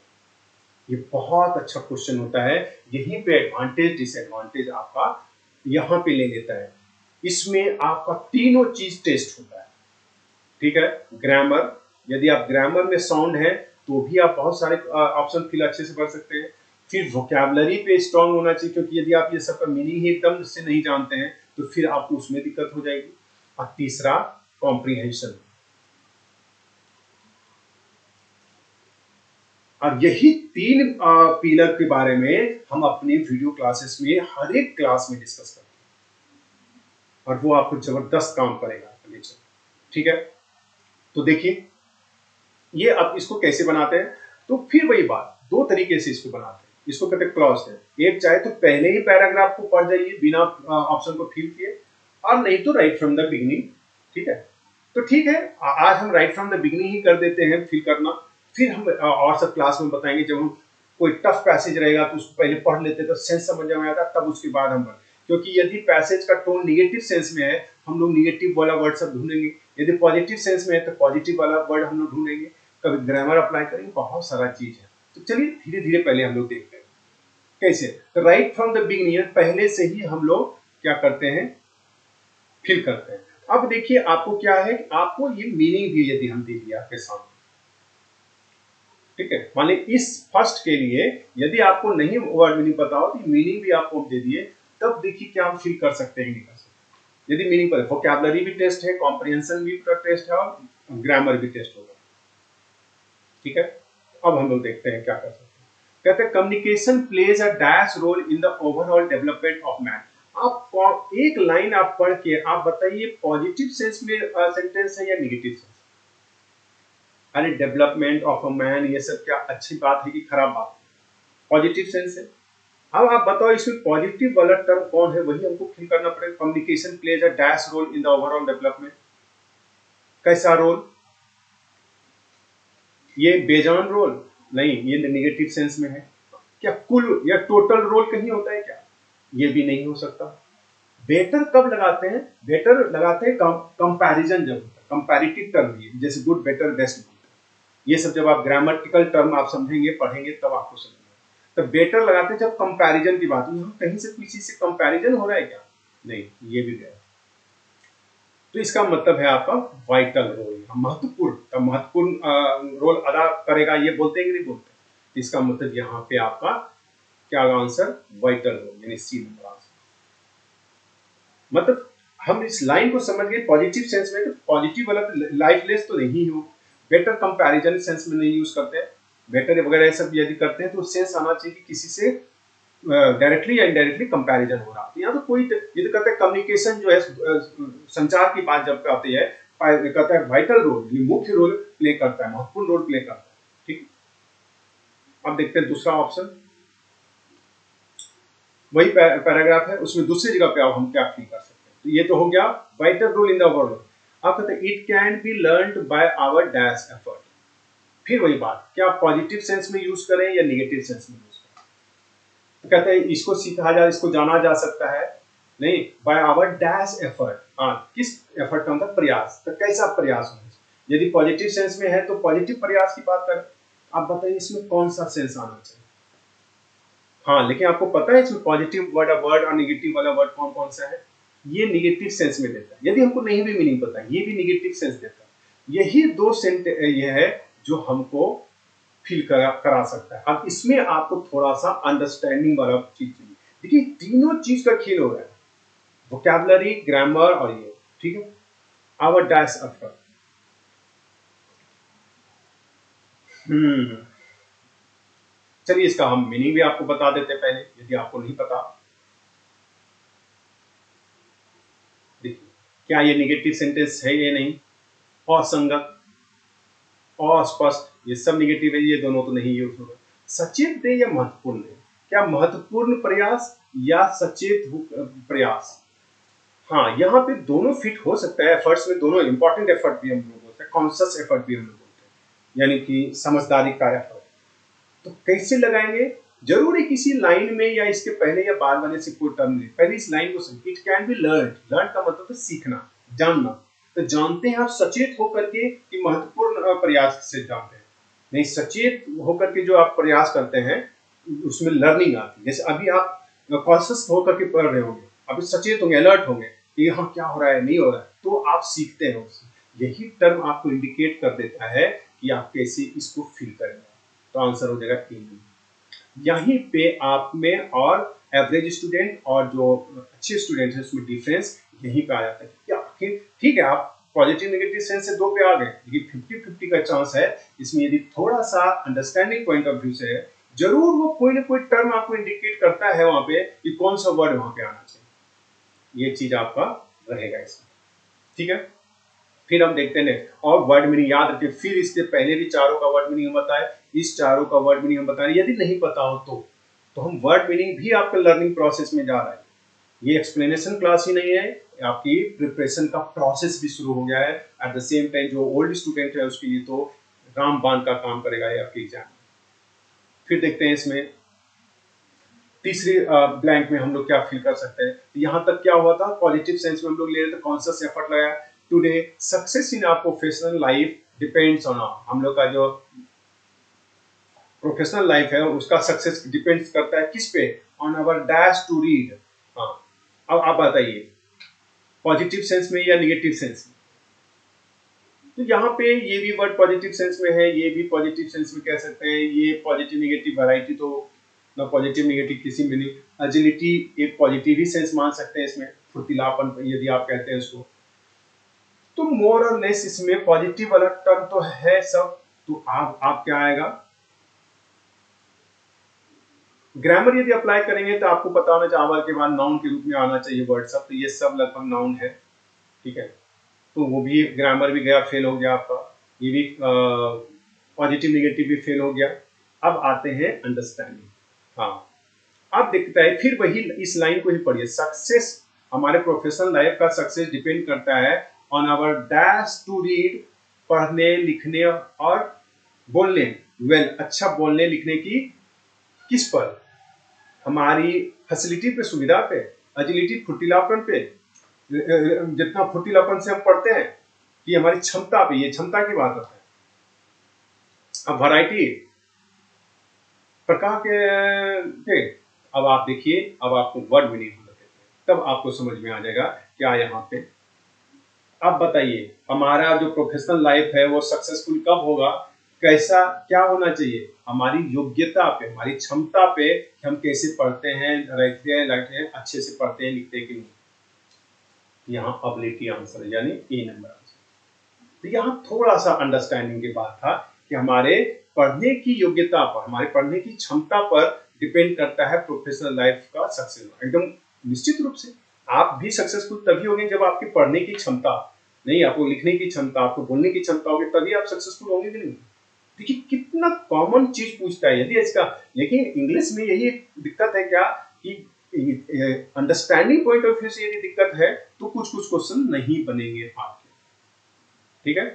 ये बहुत अच्छा क्वेश्चन होता है, यहीं पे एडवांटेज डिसएडवांटेज आपका यहाँ पे ले लेता है। इसमें आपका तीनों चीज टेस्ट होता है। ठीक है, ग्रामर, यदि आप ग्रामर में साउंड है तो भी आप बहुत सारे ऑप्शन फिल अच्छे से कर सकते हैं। फिर वोकैबुलरी पे स्ट्रांग होना चाहिए, क्योंकि यदि आप ये सब का मीनिंग ही एकदम से नहीं जानते हैं तो फिर आपको उसमें दिक्कत हो जाएगी। और तीसरा कॉम्प्रिहेंशन, और यही 3 पिलर के बारे में हम अपने वीडियो क्लासेस में हर एक क्लास में डिस्कस करते हैं, और वो आपको जबरदस्त काम करेगा। ठीक है, तो देखिए ये अब इसको कैसे बनाते हैं, तो फिर वही बात, दो तरीके से इसको बनाते हैं। इसको कहते हैं क्लॉज टेस्ट। एक चाहे तो पहले ही पैराग्राफ को पढ़ जाइए बिना ऑप्शन को फिल किए, और नहीं तो राइट फ्रॉम द बिगिनिंग। ठीक है, तो ठीक है, आज हम राइट फ्रॉम द बिगिनिंग ही कर देते हैं फिल करना, फिर हम और सब क्लास में बताएंगे। जब हम कोई टफ पैसेज रहेगा तो उसको पहले पढ़ लेते तो सेंस समझ में आता, तब उसके बाद हम, क्योंकि यदि पैसेज का टोन निगेटिव सेंस में है हम लोग निगेटिव वाला वर्ड सब ढूंढेंगे, यदि पॉजिटिव सेंस में है तो पॉजिटिव वाला वर्ड हम लोग ढूंढेंगे। कभी ग्रामर अप्लाई करेंगे, बहुत सारा चीज है। तो चलिए धीरे धीरे पहले हम लोग देखते हैं कैसे। तो राइट फ्रॉम द बिगिनिंग, पहले से ही हम लोग क्या करते हैं, फिल करते हैं। अब देखिए आपको क्या है, आपको ये मीनिंग भी यदि हम दे दिया आपके सामने, ठीक है, मान लीजिए इस फर्स्ट के लिए यदि आपको नहीं वर्ड मीनिंग पता हो तो मीनिंग भी आपको दे दिए, तब देखिए क्या हम फिल कर सकते हैं, नहीं कर सकते। यदि मीनिंग पर वोकैबुलरी भी टेस्ट है, कॉम्प्रिहेंशन भी टेस्ट है और ग्रामर भी टेस्ट होगा, ठीक है। अब हम लोग देखते हैं क्या कर सकते हैं। कहते हैं communication plays a dash role in the overall development of man. आप एक लाइन आप पढ़ के आप बताइए पॉजिटिव सेंस में सेंटेंस है या नेगेटिव सेंस। अरे डेवलपमेंट ऑफ अ मैन, ये सब क्या अच्छी बात है कि खराब बात है, पॉजिटिव सेंस है। अब आप बताओ इसमें पॉजिटिव वाला टर्म कौन है, वही हमको फिल करना पड़ेगा। Communication plays a dash role in the overall development, कैसा रोल, ये बेजान रोल नहीं, ये नेगेटिव सेंस में है। क्या कुल या टोटल रोल कहीं होता है क्या, ये भी नहीं हो सकता। बेटर कब लगाते हैं, बेटर लगाते हैं कंपैरिजन जब होता है, कंपैरेटिव टर्म, ये जैसे गुड बेटर बेस्ट, ये सब जब आप ग्रामेटिकल टर्म आप समझेंगे पढ़ेंगे तब आपको समझेंगे। तो बेटर लगाते हैं जब कंपैरिजन की बात हो, यहाँ कहीं से किसी से कंपैरिजन हो रहा है क्या, नहीं, ये भी गया। तो इसका मतलब है आपका वाइटल रोल, महत्वपूर्ण रोल अदा करेगा, ये बोलते हैं कि नहीं बोलते। तो इसका मतलब यहाँ पे आपका क्या आंसर, वाइटल रोल, यानी सी नंबर आंसर। मतलब हम इस लाइन को समझ गए पॉजिटिव सेंस में, तो पॉजिटिव वाला लाइफलेस तो नहीं हो, बेटर कंपैरिजन सेंस में नहीं यूज करते हैं, बेटर वगैरह सब यदि करते हैं तो सेंस आना चाहिए कि किसी से डायरेक्टली या इनडायरेक्टली कंपैरिजन हो रहा है। यहाँ तो कोई, ये तो कहते हैं कम्युनिकेशन जो है संचार की बात जब आती है, कहता है वाइटल रोल, ये मुख्य रोल प्ले करता है, महत्वपूर्ण रोल प्ले करता है, ठीक। अब देखते हैं दूसरा ऑप्शन, वही पैराग्राफ है, उसमें दूसरी जगह पे अब हम क्या फील कर सकते हैं। तो ये तो हो गया vital role in the world. अब कहते हैं it can be learned by our dash effort. फिर वही बात, क्या पॉजिटिव सेंस में यूज करें या नेगेटिव सेंस में यूज करें। तो कहते हैं इसको सीखा जा, इसको जाना जा सकता है, नहीं, बाय आवर डैश एफर्ट। हाँ, किस एफर्ट का मतलब प्रयास, तो कैसा प्रयास होना चाहिए। यदि पॉजिटिव सेंस में है तो पॉजिटिव प्रयास की बात करें। आप बताइए इसमें कौन सा सेंस आना चाहिए। हाँ, लेकिन आपको पता है इसमें पॉजिटिव वाला वर्ड और नेगेटिव वाला वर्ड कौन कौन सा है, ये नेगेटिव सेंस में देता है। यदि हमको नहीं भी मीनिंग पता है, ये भी नेगेटिव सेंस देता है। यही दो ये है जो हमको फील करा सकता है। अब इसमें आपको थोड़ा सा अंडरस्टैंडिंग वाला चीज चाहिए। देखिए तीनों चीज का खेल हो रहा है, वोकैबुलरी, ग्रामर और ये, ठीक है। आवर डैश एफर्ट, चलिए इसका हम मीनिंग भी आपको बता देते हैं पहले, यदि आपको नहीं पता। देखिए क्या ये नेगेटिव सेंटेंस है या नहीं, असंगत, अस्पष्ट, ये सब नेगेटिव है, ये दोनों तो नहीं यूज होगा। सचेत दे या महत्वपूर्ण दे, क्या महत्वपूर्ण प्रयास या सचेत प्रयास। हाँ, यहाँ पे दोनों फिट हो सकता है, एफर्ट्स में दोनों इंपॉर्टेंट एफर्ट भी हम लोग बोलते हैं, कॉन्शियस एफर्ट भी हम लोग बोलते हैं, यानी कि समझदारी का एफर्ट। तो कैसे लगाएंगे, जरूरी किसी लाइन में या इसके पहले या बाद वाले से कोई टर्म नहीं, पहले इस लाइन को समझिए। It can be learn, learn का मतलब है सीखना, जानना। तो जानते हैं आप सचेत होकर के कि महत्वपूर्ण प्रयास से जानते हैं, नहीं सचेत होकर के जो आप प्रयास करते हैं उसमें लर्निंग आती है। जैसे अभी आप कॉन्शियस होकर के पढ़ रहे होंगे, अभी सचेत होंगे, अलर्ट होंगे कि हाँ क्या हो रहा है, नहीं हो रहा है, तो आप सीखते हैं उससे। यही टर्म आपको इंडिकेट कर देता है कि आप कैसे इसको फील करेंगे। तो आंसर हो जाएगा 3। यहीं पे आप में और एवरेज स्टूडेंट और जो अच्छे स्टूडेंट है उसमें डिफरेंस यहीं पे आ जाता है। क्या ठीक है, आप पॉजिटिव नेगेटिव सेंस से 2 पे आ गए, लेकिन 50-50 का चांस है इसमें। यदि थोड़ा सा अंडरस्टैंडिंग पॉइंट ऑफ व्यू से है, जरूर वो कोई ना कोई टर्म आपको इंडिकेट करता है वहां पे कि कौन सा वर्ड वहां पे आना चाहिए, ये चीज आपका रहेगा इसमें, ठीक है। फिर हम देखते हैं नेक्स्ट, और वर्ड मीनिंग याद रखिए। फिर इसके पहले भी चारों का वर्ड मीनिंग हम बताए, इस चारों का वर्ड मीनिंग हम बता रहे हैं। यदि नहीं पता हो तो हम वर्ड मीनिंग भी आपका लर्निंग प्रोसेस में जा रहा है। ये एक्सप्लेनेशन क्लास ही नहीं है, आपकी प्रिपरेशन का प्रोसेस भी शुरू हो गया है। एट द सेम टाइम जो ओल्ड स्टूडेंट है उसके लिए तो रामबाण का काम करेगा ये आपके एग्जाम में। फिर देखते हैं इसमें तीसरी ब्लैंक में हम लोग क्या फील कर सकते हैं। यहाँ तक क्या हुआ था, पॉजिटिव सेंस में हम लोग ले रहे थे, कॉन्शियस एफर्ट लगाया। Today success in our professional life depends on, हम लोग का जो प्रोफेशनल लाइफ है उसका सक्सेस डिपेंड्स करता है किस पे, on our dash to read. हाँ, अब आप बताइए पॉजिटिव सेंस में या निगेटिव सेंस में? तो यहाँ पे ये भी वर्ड पॉजिटिव सेंस में है, ये भी पॉजिटिव सेंस में कह सकते हैं, ये पॉजिटिव निगेटिव वैरायटी तो ना पॉजिटिव निगेटिव किसी में नहीं। एजिलिटी एक पॉजिटिव ही सेंस मान सकते हैं इसमें, फुर्तीलापन यदि आप कहते हैं उसको। तो मोर और लेस इसमें पॉजिटिव वाला टर्म तो है सब। तो आप क्या आएगा, ग्रामर यदि अप्लाई करेंगे तो आपको पता होना चाहिए के बाद नाउन के रूप में आना चाहिए वर्ड सब, तो ये सब लगभग नाउन है, ठीक है। तो वो भी ग्रामर भी गया, फेल हो गया आपका, ये भी पॉजिटिव निगेटिव भी फेल हो गया। अब आते हैं अंडरस्टैंडिंग। हाँ, अब दिखता है फिर वही इस लाइन को ही पढ़िए, सक्सेस हमारे प्रोफेशनल लाइफ का सक्सेस डिपेंड करता है on our dash to read, पढ़ने लिखने और बोलने, वेल अच्छा बोलने लिखने की किस पर, हमारी फैसिलिटी पे, सुविधा पे, एजिलिटी फुर्तीलापन पे, जितना फुर्तीलापन से हम पढ़ते हैं कि हमारी क्षमता पे, ये क्षमता की बात होता है। अब वैरायटी प्रकार के अब आप देखिए, अब आपको वर्ड मीनिंग हम देते हैं, तब आपको समझ में आ जाएगा क्या यहाँ पे। अब बताइए हमारा जो प्रोफेशनल लाइफ है वो सक्सेसफुल कब होगा, कैसा क्या होना चाहिए, हमारी योग्यता पे, हमारी क्षमता पे, हम कैसे पढ़ते हैं, रहते हैं अच्छे से पढ़ते हैं लिखते हैं कि नहीं। यहाँ एबिलिटी आंसर यानी ए नंबर आंसर। तो यहाँ थोड़ा सा अंडरस्टैंडिंग की बात था कि हमारे पढ़ने की योग्यता पर, हमारे पढ़ने की क्षमता पर डिपेंड करता है प्रोफेशनल लाइफ का सक्सेस। एकदम निश्चित रूप से आप भी सक्सेसफुल तभी होंगे जब आपकी पढ़ने की क्षमता नहीं, आपको लिखने की क्षमता, आपको बोलने की क्षमता होगी, तभी आप सक्सेसफुल होंगे कि नहीं। देखिए कितना कॉमन चीज पूछता है यदि इसका, लेकिन इंग्लिश में यही दिक्कत है क्या कि अंडरस्टैंडिंग पॉइंट ऑफ व्यू से यदि दिक्कत है तो कुछ क्वेश्चन नहीं बनेंगे आपके, ठीक है।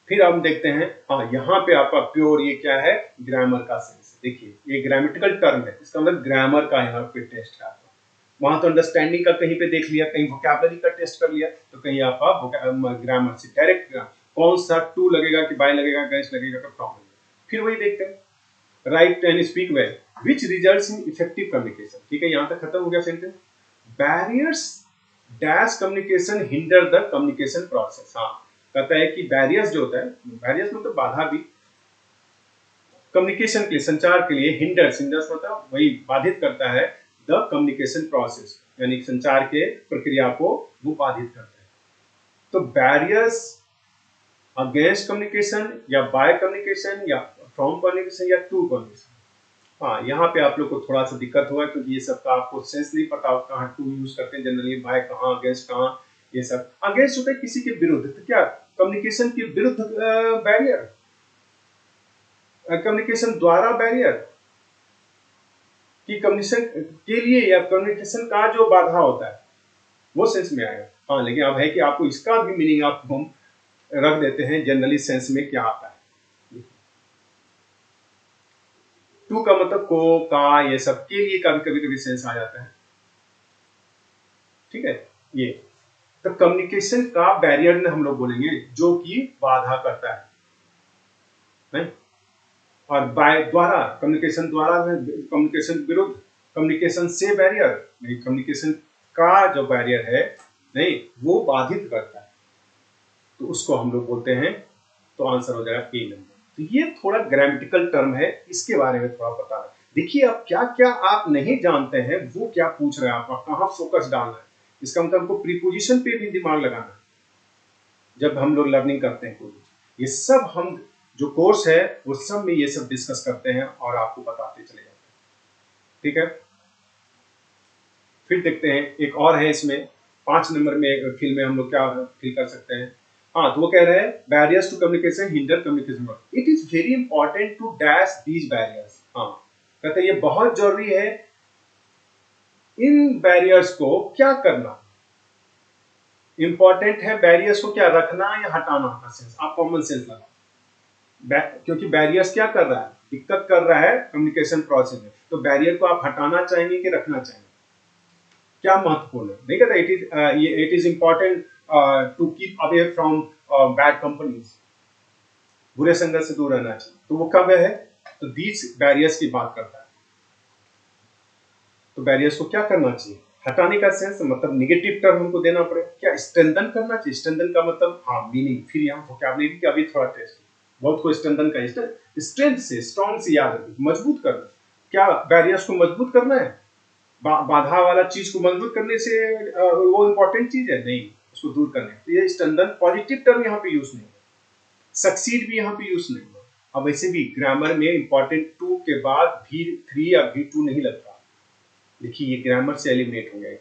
फिर हम देखते हैं, हाँ यहाँ पे आपका प्योर ये क्या है, ग्रामर का सेंस। देखिए ये ग्रामेटिकल टर्म है, इसका मतलब ग्रामर का यहाँ पे टेस्ट है आपका। वहां तो अंडरस्टैंडिंग का कहीं पे देख लिया, कहीं वोकैबुलरी का टेस्ट कर लिया, तो कहीं आपका ग्रामर से डायरेक्ट कौन सा टू लगेगा कि बाय लगेगा, अगेंस्ट लगेगा का प्रॉब्लम। फिर वही देखते हैं right and speak well which results in effective communication, ठीक है। यहाँ तक खत्म हो गया sentence. Barriers dash communication hinder the communication process. हाँ, कहता है कि बैरियर्स जो होता है, बैरियर्स मतलब बाधा भी, कम्युनिकेशन के लिए, संचार के लिए, हिंडर्स मतलब वही बाधित करता है, द कम्युनिकेशन प्रोसेस यानी संचार के प्रक्रिया को वो बाधित करता है। तो बैरियर्स अगेंस्ट कम्युनिकेशन या बाय कम्युनिकेशन या फ्रॉम कम्युनिकेशन या टू कम्युनिकेशन। हाँ, यहाँ पे आप लोग को थोड़ा सा दिक्कत होगा क्योंकि ये सब का आपको सेंस नहीं पता, कहाँ टू यूज करते हैं जनरली, बाय कहाँ, अगेंस्ट कहाँ। ये सब अगेंस्ट होता है किसी के विरुद्ध, तो क्या कम्युनिकेशन के विरुद्ध बैरियर, कम्युनिकेशन द्वारा बैरियर कि कम्युनिकेशन के लिए या कम्युनिकेशन का जो बाधा होता है वो सेंस में आएगा। हाँ, लेकिन अब है कि आपको इसका भी मीनिंग आप हम रख देते हैं जनरली सेंस में क्या आता है। टू का मतलब को, का, ये सब के लिए का भी कभी कभी सेंस आ जाता है, ठीक है। ये तो कम्युनिकेशन का बैरियर हम लोग बोलेंगे जो कि बाधा करता है, नहीं। और बाय द्वारा, कम्युनिकेशन द्वारा, कम्युनिकेशन विरुद्ध, कम्युनिकेशन से बैरियर नहीं, कम्युनिकेशन का जो बैरियर है नहीं वो बाधित करता है, तो उसको हम लोग बोलते हैं। तो आंसर हो जाएगा ए नंबर। तो ये थोड़ा ग्रामेटिकल टर्म है, इसके बारे में थोड़ा पता है। देखिए अब क्या क्या आप नहीं जानते हैं वो क्या पूछ रहे हैं, आपका कहाँ फोकस डालना है, इसका मतलब हमको प्रीपोजिशन पे भी दिमाग लगाना है जब हम लोग लर्निंग करते हैं कोई। ये सब हम जो कोर्स है वो सब में ये सब डिस्कस करते हैं और आपको बताते चले जाते हैं, ठीक है। फिर देखते हैं एक और है इसमें 5 नंबर में फिल में हम लोग क्या फिल कर सकते हैं। हाँ, तो वो कह रहे हैं barriers to communication hinder communication, it is very important to dash these barriers. हाँ, कहते हैं ये बहुत जरूरी है इन बैरियर्स को क्या करना, इंपॉर्टेंट है बैरियर्स को क्या रखना या हटाना का सेंस, आप कॉमन सेंस लगा, क्योंकि बैरियर्स क्या कर रहा है, दिक्कत कर रहा है कम्युनिकेशन प्रोसेस में, तो बैरियर को आप हटाना चाहेंगे कि रखना चाहेंगे, क्या महत्वपूर्ण है। नहीं कहता it is important to keep away from bad companies, बुरे संगत से दूर रहना चाहिए। तो वो कब है, तो दीज बैरियर्स की बात करता है। तो बैरियर्स को क्या करना चाहिए, हटाने का सेंस मतलब निगेटिव टर्म हमको देना पड़े, क्या स्ट्रेंथन करना चाहिए। स्ट्रेंथन का मतलब हाँ मीनिंग, फिर यहाँ वोकैबुलरी का भी थोड़ा टेस्ट, बहुत को स्ट्रेंथन का स्ट्रेंथ से, स्ट्रॉन्ग से याद रखना, मजबूत करना। क्या बैरियर्स को मजबूत करना है, बाधा वाला चीज को मजबूत करने से वो इंपॉर्टेंट चीज है नहीं, उसको दूर करने। तो ये स्ट्रेंथन पॉजिटिव टर्म यहाँ पे यूज नहीं है, सक्सीड भी यहाँ पे यूज नहीं है। अब वैसे भी ग्रामर में इंपॉर्टेंट टू के बाद भी 3 या भी 2 नहीं लगता। देखिए ये ग्रामर से एलिमिनेट हो गया।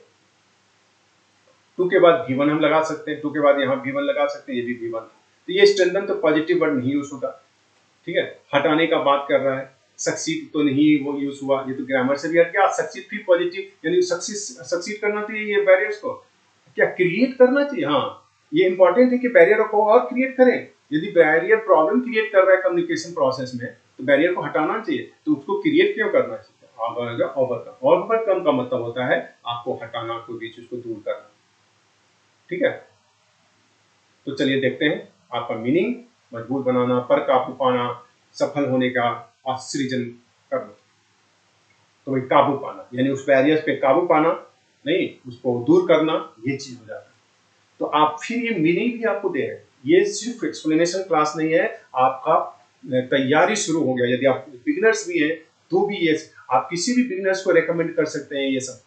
टू के बाद V1 हम लगा सकते हैं, टू के बाद यहाँ V1 लगा सकते हैं, ये भी V1। तो ये स्ट्रेंथन तो पॉजिटिव वर्ड नहीं यूज होता, ठीक है। हटाने का बात कर रहा है, सक्सीड तो नहीं वो यूज हुआ, ये तो ग्रामर से भी हट गया। सक्सीड फिर पॉजिटिव, यानी सक्सीड करना चाहिए ये बैरियर्स को, क्या क्रिएट करना चाहिए। हाँ ये इंपॉर्टेंट है कि बैरियर को और क्रिएट करें। यदि बैरियर प्रॉब्लम क्रिएट कर रहा है कम्युनिकेशन प्रोसेस में, तो बैरियर को हटाना चाहिए। तो उसको क्रिएट क्यों करना चाहिए, ओवरकम। ओवरकम का मतलब होता है आपको हटाना, कोई भी चीज को दूर करना, ठीक है। तो चलिए देखते हैं आपका मीनिंग, मजबूत बनाना, पर काबू पाना, सफल होने का और सृजन करना। तो भाई काबू पाना यानी उस बैरियर्स पे काबू पाना, नहीं उसको दूर करना, ये चीज हो जाता है। तो आप फिर ये मीनिंग भी आपको दे रहे हैं, ये सिर्फ एक्सप्लेनेशन क्लास नहीं है, आपका तैयारी शुरू हो गया। यदि आप बिगिनर्स भी हैं तो भी ये आप किसी भी बिगिनर्स को रेकमेंड कर सकते हैं, ये सब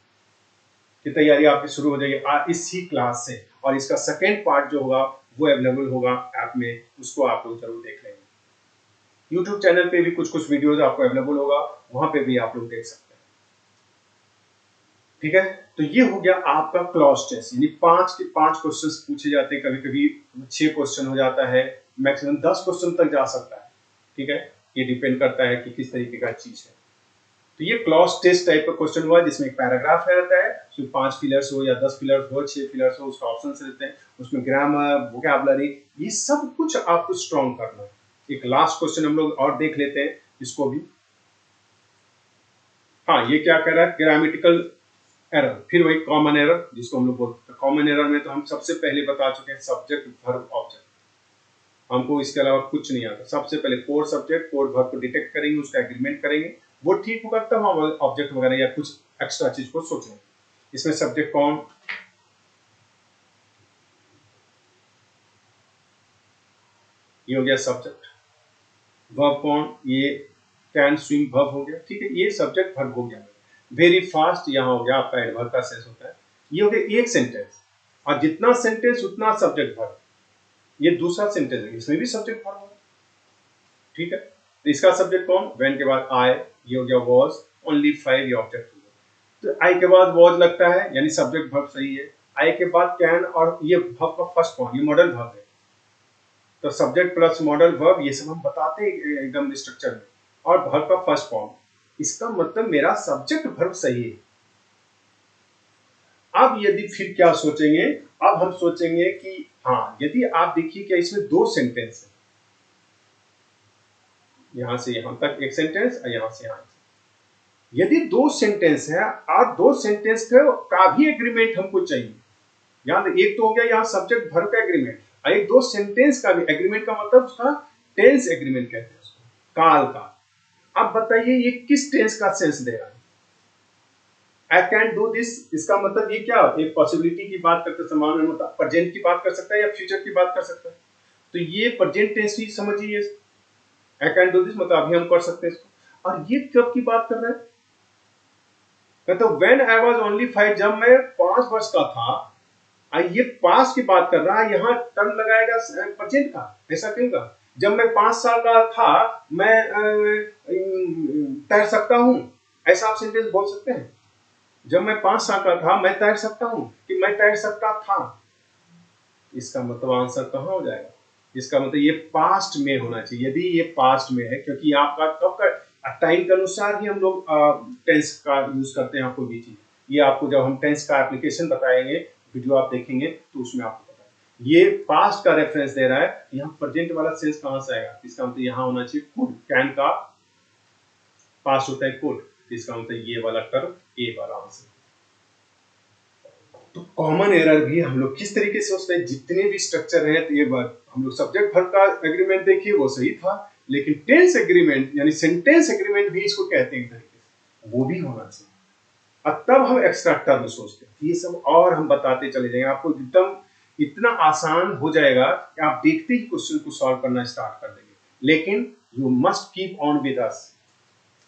की तैयारी आपकी शुरू हो जाएगी इसी क्लास से। और इसका सेकेंड पार्ट जो होगा वो अवेलेबल होगा ऐप में, उसको आप लोग जरूर देख लेंगे। यूट्यूब चैनल पे भी कुछ कुछ वीडियोस आपको अवेलेबल होगा, वहां पे भी आप लोग देख सकते हैं, ठीक है। तो ये हो गया आपका क्लॉज टेस्ट, यानी 5 के 5 क्वेश्चंस पूछे जाते हैं, कभी कभी 6 क्वेश्चन हो जाता है, मैक्सिमम 10 क्वेश्चन तक जा सकता है, ठीक है। ये डिपेंड करता है कि किस तरीके का चीज है। तो ये क्लॉज टेस्ट टाइप का क्वेश्चन हुआ, जिसमें एक पैराग्राफ रहता है, उसमें 5 फिलर्स हो या 10 फिलर्स हो, 6 फिलर्स हो, उसका ऑप्शन रहते हैं, उसमें ग्रामर, वोकैबुलरी, ये सब कुछ आपको स्ट्रॉन्ग करना है। एक लास्ट क्वेश्चन हम लोग और देख लेते हैं इसको भी। हाँ ये क्या कह रहा है, ग्रामेटिकल एरर, फिर वही कॉमन एरर जिसको हम लोग बोलते हैं। कॉमन एरर में तो हम सबसे पहले बता चुके हैं, सब्जेक्ट वर्ब ऑब्जेक्ट, हमको इसके अलावा कुछ नहीं आता। सबसे पहले कोर सब्जेक्ट कोर वर्ब को डिटेक्ट करेंगे, उसका एग्रीमेंट करेंगे, वो ठीक होगा तब हम ऑब्जेक्ट वगैरह या कुछ एक्स्ट्रा चीज को सोचेंगे। इसमें सब्जेक्ट कौन, ये हो गया सब्जेक्ट। वर्ब कौन, ये कैन स्विम वर्ब हो गया, ठीक है, ये सब्जेक्ट वर्ब हो गया। वेरी फास्ट यहाँ हो गया आपका एडवर्ब का सेंस होता है। ये हो गया एक सेंटेंस, और जितना सेंटेंस उतना सब्जेक्ट वर्ब। ये दूसरा सेंटेंस है, इसमें भी सब्जेक्ट वर्ब होगा, ठीक है। तो इसका सब्जेक्ट कौन, व्हेन के बाद आई, ये हो गया वाज, ओनली 5 ये ऑब्जेक्ट हो गया। तो आई के बाद वाज लगता है, यानी सब्जेक्ट वर्ब सही है। आई के बाद कैन, और ये वर्ब का फर्स्ट फॉर्म, ये मॉडल वर्ब है। तो सब्जेक्ट प्लस मॉडल वर्ब ये सब हम बताते हैं एकदम स्ट्रक्चर में, और वर्ब का फर्स्ट फॉर्म, इसका मतलब मेरा सब्जेक्ट वर्ब सही है। अब यदि फिर क्या सोचेंगे, अब हम सोचेंगे कि हाँ यदि आप देखिए क्या इसमें 2 सेंटेंस है, यहां से यहां तक एक सेंटेंस और यहां से यहां, यदि 2 सेंटेंस है और 2 सेंटेंस का भी एग्रीमेंट हमको चाहिए। यहां एक तो हो गया यहाँ सब्जेक्ट वर्ब का एग्रीमेंट, और एक 2 सेंटेंस का भी एग्रीमेंट, का मतलब उसका टेंस एग्रीमेंट कहते हैं उसको, काल का। अब बताइए ये किस टेंस का सेंस दे रहा है। आई कैन डू दिस, इसका मतलब ये क्या, एक पॉसिबिलिटी की बात करते, समान मतलब प्रेजेंट की बात कर सकता है या फ्यूचर की बात कर सकता है। तो ये प्रेजेंट टेंस ही समझिए, आई कैन डू दिस मतलब अभी हम कर सकते हैं इसको। और ये कब की बात कर रहे हैं, कहते व्हेन आई वाज ओनली 5, जब मैं 5 वर्ष का था। ये पास की बात कर रहा है, यहाँ टर्म लगाएगा प्रेजेंट का, ऐसा क्यों का। जब मैं 5 साल का था मैं तैर सकता हूं, ऐसा आप सेंटेंस बोल सकते हैं। जब मैं 5 साल का था मैं तैर सकता हूं, कि मैं तैर सकता था। इसका मतलब आंसर कहाँ हो जाएगा, इसका मतलब ये पास्ट में होना चाहिए। यदि ये पास्ट में है, क्योंकि आपका कब का टाइम के अनुसार ही हम लोग टेंस का यूज करते हैं कोई भी चीज। ये आपको जब हम टेंस का एप्लीकेशन बताएंगे, वीडियो आप देखेंगे तो उसमें आपको पता है। ये पास्ट का रेफरेंस दे रहा है, यहाँ प्रेजेंट वाला सेंस कहाँ से आएगा, इसका मतलब यहाँ होना चाहिए कुड। कैन का पास्ट होता है कुड, इसका मतलब ये वाला टर्म, ए वाला आंसर। तो कॉमन एरर भी हम लोग किस तरीके से सोचते हैं, जितने भी स्ट्रक्चर हैं, तो ये बात हम लोग सब्जेक्ट वर्ब का एग्रीमेंट देखिए वो सही था, लेकिन टेंस एग्रीमेंट यानी सेंटेंस एग्रीमेंट भी इसको कहते हैं एक तरीके से, वो भी होना चाहिए। अब तब हम एक्स्ट्रा टर्म सोचते हैं, ये सब और हम बताते चले जाएंगे आपको, एकदम इतना आसान हो जाएगा कि आप देखते ही क्वेश्चन को सॉल्व करना स्टार्ट कर देंगे। लेकिन you must keep on with us,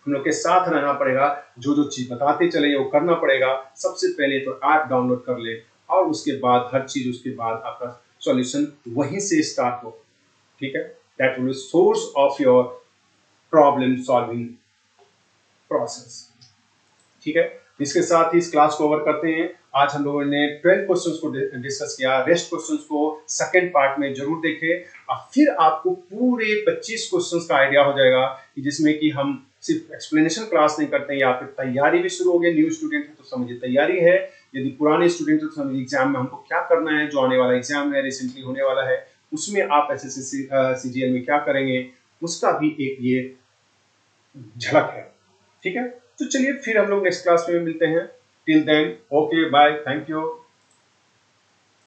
हम लोग के साथ रहना पड़ेगा, जो जो चीज बताते चले वो करना पड़ेगा। सबसे पहले तो ऐप डाउनलोड कर ले, और उसके बाद हर चीज, उसके बाद आपका सॉल्यूशन वहीं से स्टार्ट हो, ठीक है। That will be source of your problem solving process, ठीक है। इसके साथ ही इस क्लास को ओवर करते हैं। आज हम लोगों ने 12 क्वेश्चंस को डिस्कस किया, रेस्ट क्वेश्चंस को सेकंड पार्ट में जरूर देखें, और फिर आपको पूरे 25 क्वेश्चंस का आइडिया हो जाएगा, जिसमें कि हम सिर्फ एक्सप्लेनेशन क्लास नहीं करते हैं, या फिर तैयारी भी शुरू हो गई। न्यू स्टूडेंट है तो समझिए तैयारी है, यदि पुराने स्टूडेंट है तो समझिए एग्जाम में हमको क्या करना है, जो आने वाला एग्जाम है, रिसेंटली होने वाला है, उसमें आप एसएससी सीजीएल में क्या करेंगे, उसका भी एक ये झलक है, ठीक है। तो चलिए फिर हम लोग नेक्स्ट क्लास में मिलते हैं। Till then, okay, bye, thank you.